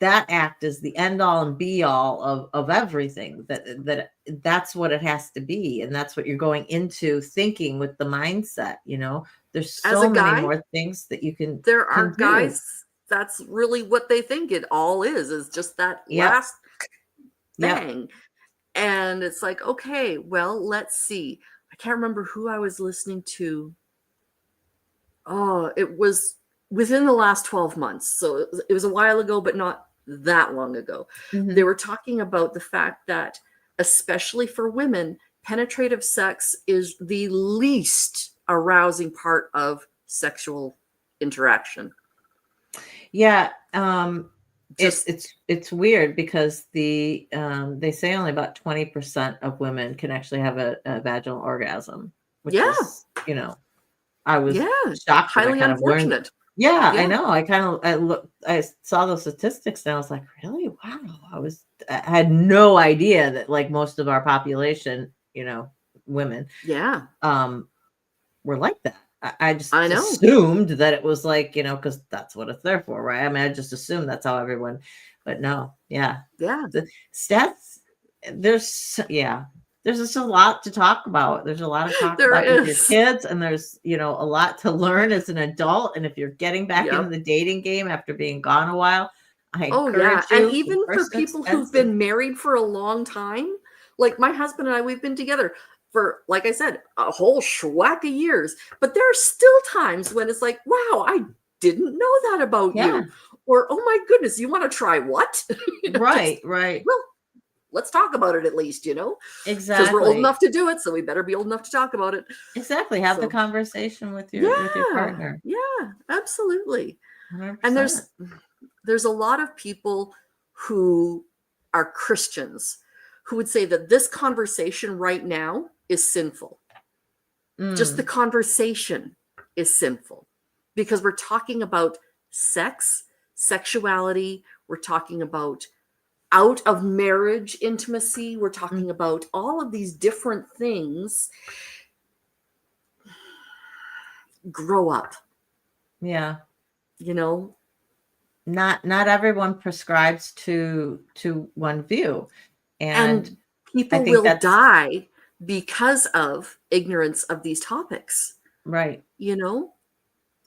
that act is the end all and be all of everything, that's what it has to be. And that's what you're going into thinking with the mindset, there's As so a many guy, more things that you can there are do. guys, that's really what they think it all is just that Yep. last Yep. thing. And it's like, okay, well, let's see. I can't remember who I was listening to. Oh, it was within the last 12 months. So it was a while ago, but not that long ago. Mhm. They were talking about the fact that, especially for women, penetrative sex is the least arousing part of sexual interaction. Yeah. Just It's weird because they say only about 20% of women can actually have a vaginal orgasm, which Yeah. is, I was yeah, shocked when I highly kind of learned. unfortunate. Yeah, Yeah. I know. I saw those statistics and I was like, really? Wow. I had no idea that like most of our population, women, Yeah. were like that. I just I know. assumed that it was like, because that's what it's there for, right? I mean, I just assumed that's how everyone, but no, yeah. Yeah. The stats, there's just a lot to talk about. There's a lot to talk There about with your is. kids, and there's, a lot to learn as an adult. And if you're getting back into Yep. the dating game after being gone a while, I Oh, yeah. encourage And you. even for First people who've expensive. been married for a long time, like my husband and I, we've been together for, like I said, a whole schwack of years. But there are still times when it's like, wow, I didn't know that about Yeah. you. Or, oh my goodness, you want to try what? Right, right. Well, let's talk about it at least, Exactly. because we're old enough to do it. So we better be old enough to talk about it. Exactly. Have the So, conversation with your partner. Yeah, absolutely. 100%. And there's a lot of people who are Christians who would say that this conversation right now is sinful. Just the conversation is sinful because we're talking about sex, sexuality. We're talking about out of marriage intimacy. We're talking about all of these different things. Grow up. Yeah. Not everyone prescribes to one view, and people will die because of ignorance of these topics, right?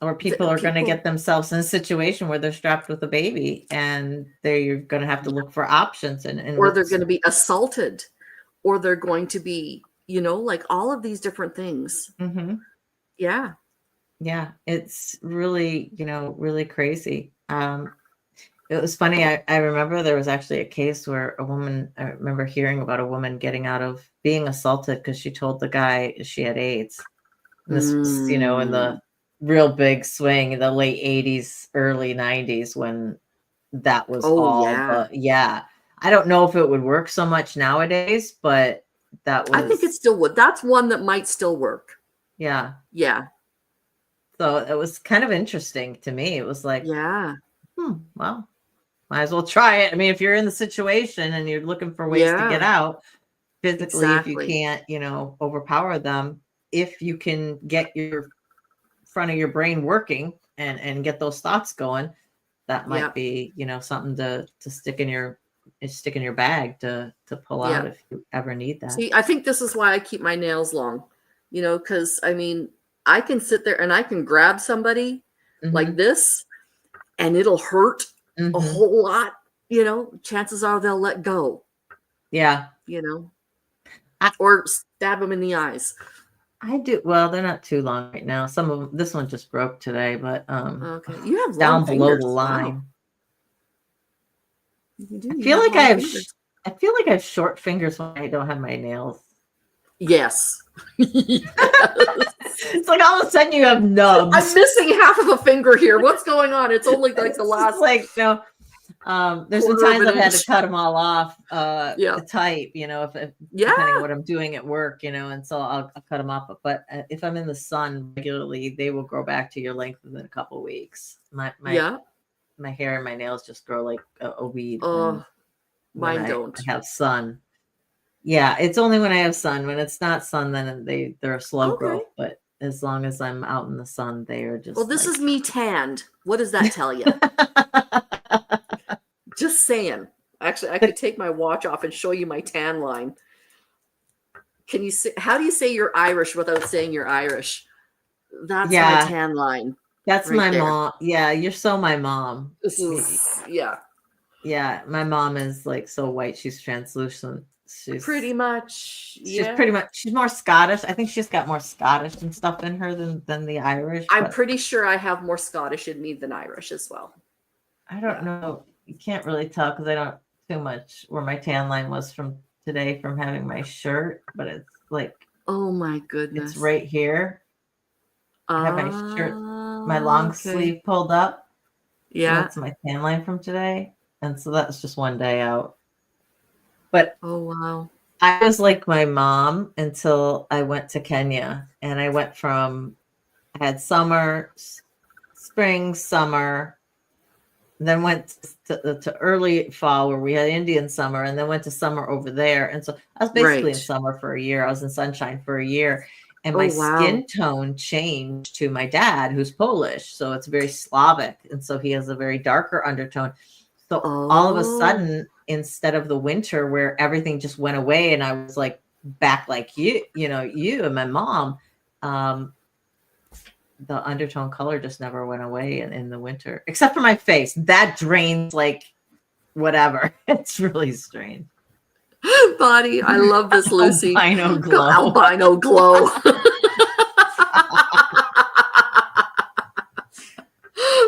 Or people are going to get people- themselves in a situation where they're strapped with a baby and they're going to have to look for options, and or they're going to be assaulted, or they're going to be, like all of these different things. Mhm. Yeah. Yeah, it's really, really crazy. It was funny. I remember there was actually a case where I remember hearing about a woman getting out of being assaulted because she told the guy she had AIDS. And this was, in the real big swing in the late 80s, early 90s, when that was yeah. I don't know if it would work so much nowadays, but that was. I think it still would. That's one that might still work. Yeah. Yeah. So it was kind of interesting to me. It was like, yeah. Well, might as well try it. I mean, if you're in the situation and you're looking for ways to get out physically, Exactly. if you can't, overpower them, if you can get your front of your brain working and get those thoughts going, that might be, something to stick in your bag to pull out if you ever need that. See, I think this is why I keep my nails long, because I mean, I can sit there and I can grab somebody like this and it'll hurt a whole lot, chances are they'll let go. Yeah. Or stab them in the eyes. I do. Well, they're not too long right now. Some of them, this one just broke today, but okay. You have down long below fingers. the line. Wow. You do. I feel like I have short fingers when I don't have my nails Yes. It's like all of a sudden you have nubs. I'm missing half of a finger here. What's going on? It's only like the last. Like, there's been quarter of times an I've had to inch. cut them all off Yeah. to type, if Yeah. depending on what I'm doing at work, and so I'll cut them off. But if I'm in the sun regularly, they will grow back to your length within a couple of weeks. My hair and my nails just grow like a weed. Oh, when mine I don't. have sun. Yeah, it's only when I have sun. When it's not sun, then they're a slow Okay. growth. But as long as I'm out in the sun, they are just. Well, this is me tanned. What does that tell you? Just saying. Actually, I could take my watch off and show you my tan line. Can you say? How do you say you're Irish without saying you're Irish? That's my tan line. That's right my there. mom. Yeah, you're so my mom. This is Yeah, my mom is like so white. She's translucent. She's pretty much. She's pretty much. She's more Scottish. I think she's got more Scottish and stuff in her than the Irish. I'm but pretty sure I have more Scottish in me than Irish as well. I don't know. You can't really tell because I don't too much where my tan line was from today from having my shirt, but it's like, oh my goodness, it's right here. I have my shirt, my long sleeve pulled up. Yeah, so that's my tan line from today, and so that's just one day out. But oh wow, I was like my mom until I went to Kenya, and I went from I had summer, spring, summer. Then went to early fall where we had Indian summer, and then went to summer over there. And so I was basically in summer for a year. I was in sunshine for a year, and my skin tone changed to my dad, who's Polish. So it's very Slavic. And so he has a very darker undertone. So all of a sudden, instead of the winter where everything just went away and I was like back like you and my mom, the undertone color just never went away in the winter, except for my face. That drains like whatever. It's really strange. Body, I love this, Lucy. Albino glow. Albino glow.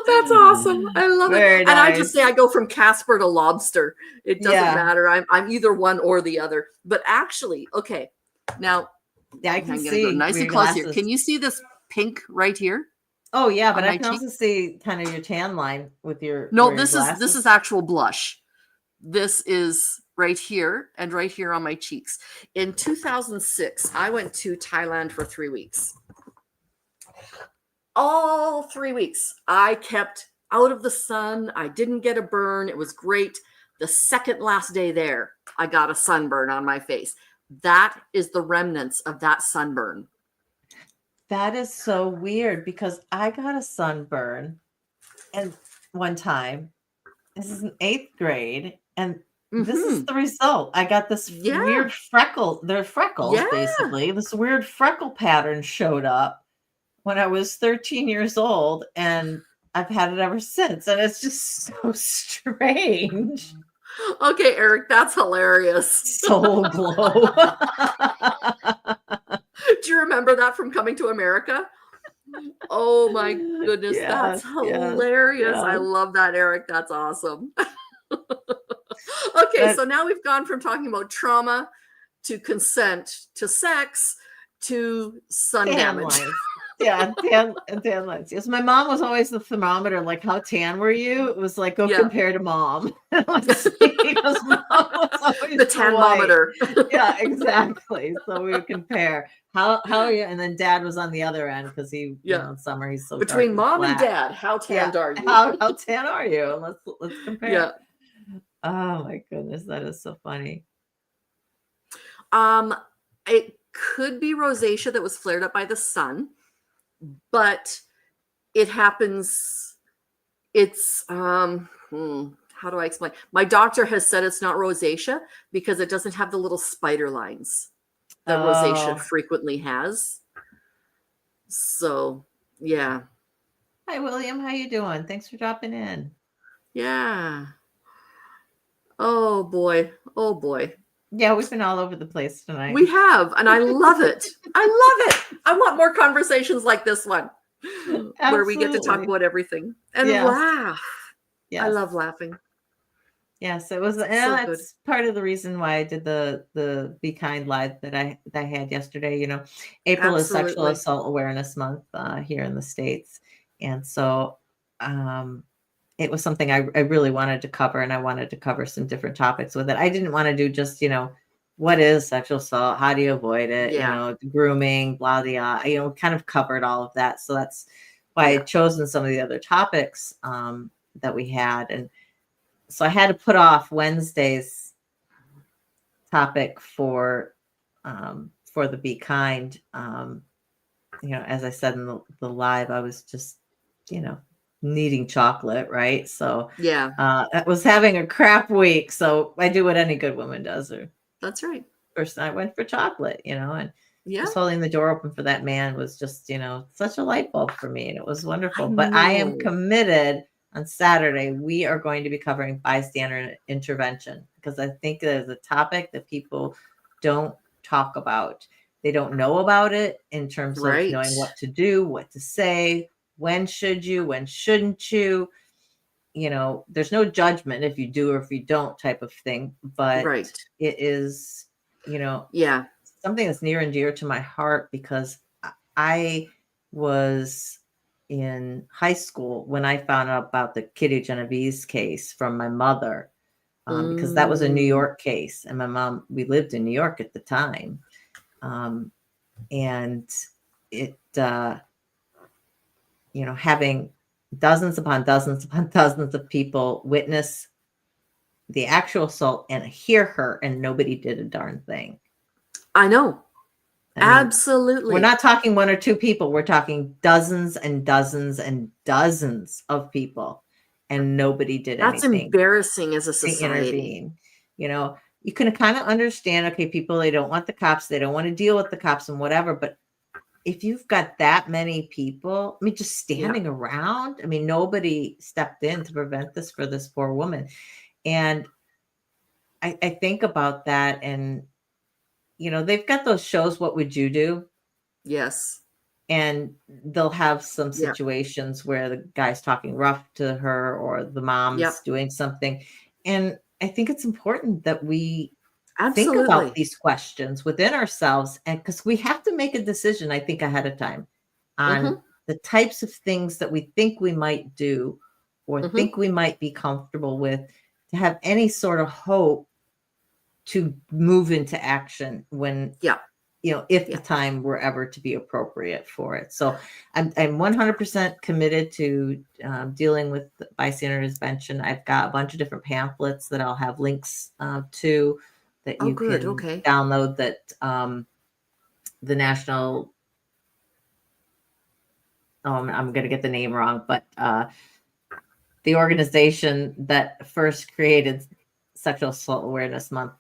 That's awesome. I love Very it. And nice. I just say I go from Casper to lobster. It doesn't matter. I'm either one or the other. But actually, okay. Now, I can see go nice and close here. Can you see this pink right here? Oh yeah, but I can also see kind of your tan line with your this is actual blush. This is right here and right here on my cheeks. In 2006, I went to Thailand for 3 weeks. All 3 weeks, I kept out of the sun. I didn't get a burn. It was great. The second last day there, I got a sunburn on my face. That is the remnants of that sunburn. That is so weird because I got a sunburn and one time. This is in 8th grade, and this is the result. I got this weird freckle. They're freckles, basically. This weird freckle pattern showed up when I was 13 years old, and I've had it ever since. And it's just so strange. Okay, Eric, that's hilarious. Soul glow. Do you remember that from Coming to America? Oh my goodness, that's hilarious. I love that, Eric. That's awesome. Okay, so now we've gone from talking about trauma to consent to sex to sun damage. Yeah, tan lines. Yes, my mom was always the thermometer. Like, how tan were you? It was like, go compare to mom. Because mom was always the tanmometer. Yeah, exactly. So we would compare. How are you? And then dad was on the other end because he, in summer he's so between dark mom and dad. How tanned are you? How tan are you? Let's compare. Yeah. Oh my goodness, that is so funny. It could be rosacea that was flared up by the sun, but it happens. It's how do I explain? My doctor has said it's not rosacea because it doesn't have the little spider lines that rosacea frequently has. So yeah. Hi William, how you doing? Thanks for dropping in. Yeah. Oh boy. Oh boy. Yeah, we've been all over the place tonight. We have, and I love it. I love it. I want more conversations like this one. Where we get to talk about everything and laugh. Yes. I love laughing. Yes, it was. So And good. that's part of the reason why I did the Be Kind live that I had yesterday. April is Sexual Absolutely. Assault Awareness Month here in the States, and so it was something I really wanted to cover, and I wanted to cover some different topics with it. I didn't want to do just what is sexual assault, how do you avoid it, Yeah. grooming, blah blah. Kind of covered all of that, so that's why I Yeah. had chosen some of the other topics that we had, and so I had to put off Wednesday's topic for the Be Kind. As I said in the live, I was just, needing chocolate, right? So Yeah. I was having a crap week. So I do what any good woman does. Or That's right. first I went for chocolate, and Yeah. just holding the door open for that man was just, such a light bulb for me. And it was wonderful. I But I am know. committed. On Saturday, we are going to be covering bystander intervention because I think there's a topic that people don't talk about. They don't know about it in terms of Right. knowing what to do, what to say, when should you, when shouldn't you. There's no judgment if you do or if you don't type of thing, but Right. it is, Yeah. something that's near and dear to my heart because I was in high school when I found out about the Kitty Genovese case from my mother, because that was a New Mm. York case, and my mom, we lived in New York at the time, and it, having dozens upon dozens upon dozens of people witness the actual assault and hear her, and nobody did a darn thing. I know. I mean, Absolutely. we're not talking one or two people. We're talking dozens and dozens and dozens of people, and nobody did That's anything embarrassing as a to society. intervene. You can kind of understand, okay, people, they don't want the cops. They don't want to deal with the cops and whatever. But if you've got that many people, I mean, just standing around, I mean, nobody stepped in to prevent this for this poor woman. And I think about that, and, they've got those shows, What Would You Do? Yes. And they'll have some Yeah. situations where the guy's talking rough to her or the mom's Yep. doing something. And I think it's important that we think about Absolutely. these questions within ourselves, and because we have to make a decision, I think, ahead of time on Mhm. the types of things that we think we might do or Mhm. think we might be comfortable with to have any sort of hope to move into action when, Yeah. if Yeah. the time were ever to be appropriate for it. So I'm 100% committed to dealing with bystander intervention. I've got a bunch of different pamphlets that I'll have links to that Oh, you good. can Okay. download, that the national, I'm going to get the name wrong, but the organization that first created Sexual Assault Awareness Month,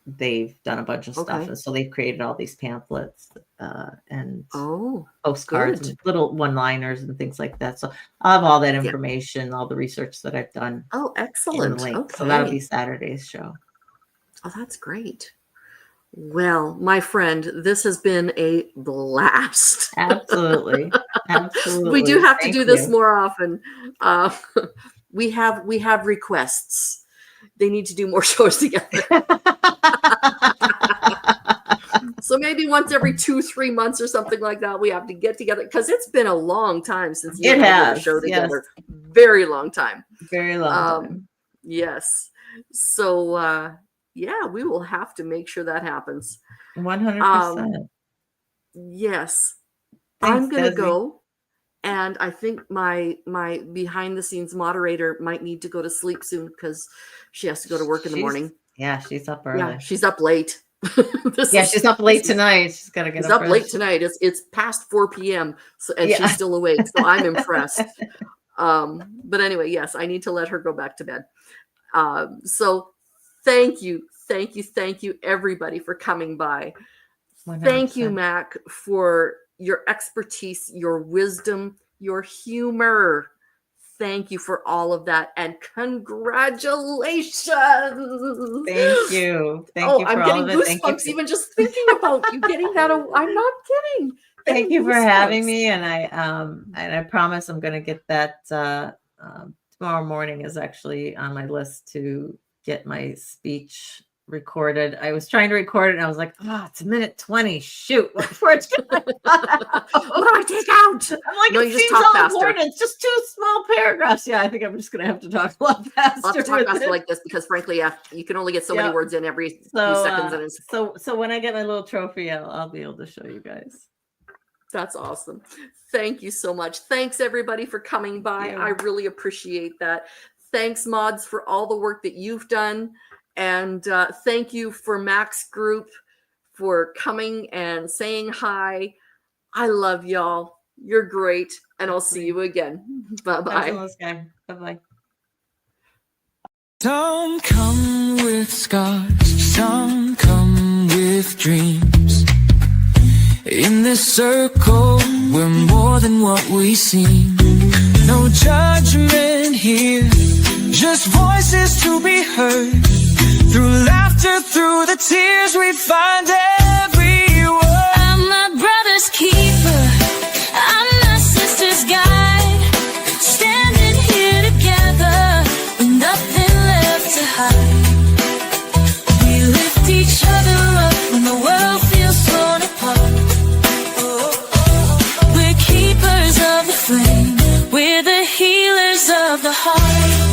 they've done a bunch of stuff. Okay. And so they've created all these pamphlets and Oh, postcards good. and little one-liners and things like that. So I'll have all that Yeah. information, all the research that I've done Oh, in the excellent. link. So that'll be Okay. Saturday's show. Oh, that's great. Well, my friend, this has been a blast. Absolutely. Absolutely. We do have to Thank do this you. more often. Uh, we have requests. They need to do more shows together. So maybe once every 2-3 months or something like that, we have to get together, because it's been a long time since you It and I did a has, show yes. together. Very long time. Very long time. Yes. So yeah, we will have to make sure that happens. 100%. Yes. Thanks, I'm gonna Desi. go. And I think my behind the scenes moderator might need to go to sleep soon because she has to go to work in the morning. Yeah, she's up early. Yeah, she's up late. She's up late tonight. She's got to get She's up up late early. tonight. It's past 4 p.m. So, and Yeah. she's still awake. So I'm impressed. But anyway, yes, I need to let her go back to bed. So thank you, everybody, for coming by. 100%. Thank you, Mac, for your expertise, your wisdom, your humor. Thank you for all of that, and congratulations. Thank you. Thank you for I'm all getting of it. Thank you goosebumps even just thinking about you getting that. I'm not kidding. Thank Getting you for having goosebumps. me, and I promise I'm going to get that tomorrow morning is actually on my list to get my speech recorded. I was trying to record it and I was like, it's 1:20. Shoot, before it's gonna What do I take out? I'm like, No, it you just seems talk all faster. important. It's just 2 small paragraphs. Yeah, I think I'm just gonna have to talk a lot faster. I'll have to talk with faster it. like this because frankly, yeah, you can only get so many Yep. words in every few So, seconds. And it's, so when I get my little trophy, I'll be able to show you guys. that's awesome. Thank you so much. Thanks everybody for coming by. Yeah. I really appreciate that. Thanks, Mods, for all the work that you've done. And thank you for Max Group for coming and saying hi. I love y'all. You're great. And I'll see you again. Bye-bye. Bye-bye. Some come with scars, some come with dreams. In this circle, we're more than what we seem. No judgment here, just voices to be heard. Through laughter, through the tears, we find every word. I'm my brother's keeper, I'm my sister's guide. Standing here together, with nothing left to hide. We lift each other up when the world feels torn apart. We're keepers of the flame, we're the healers of the heart.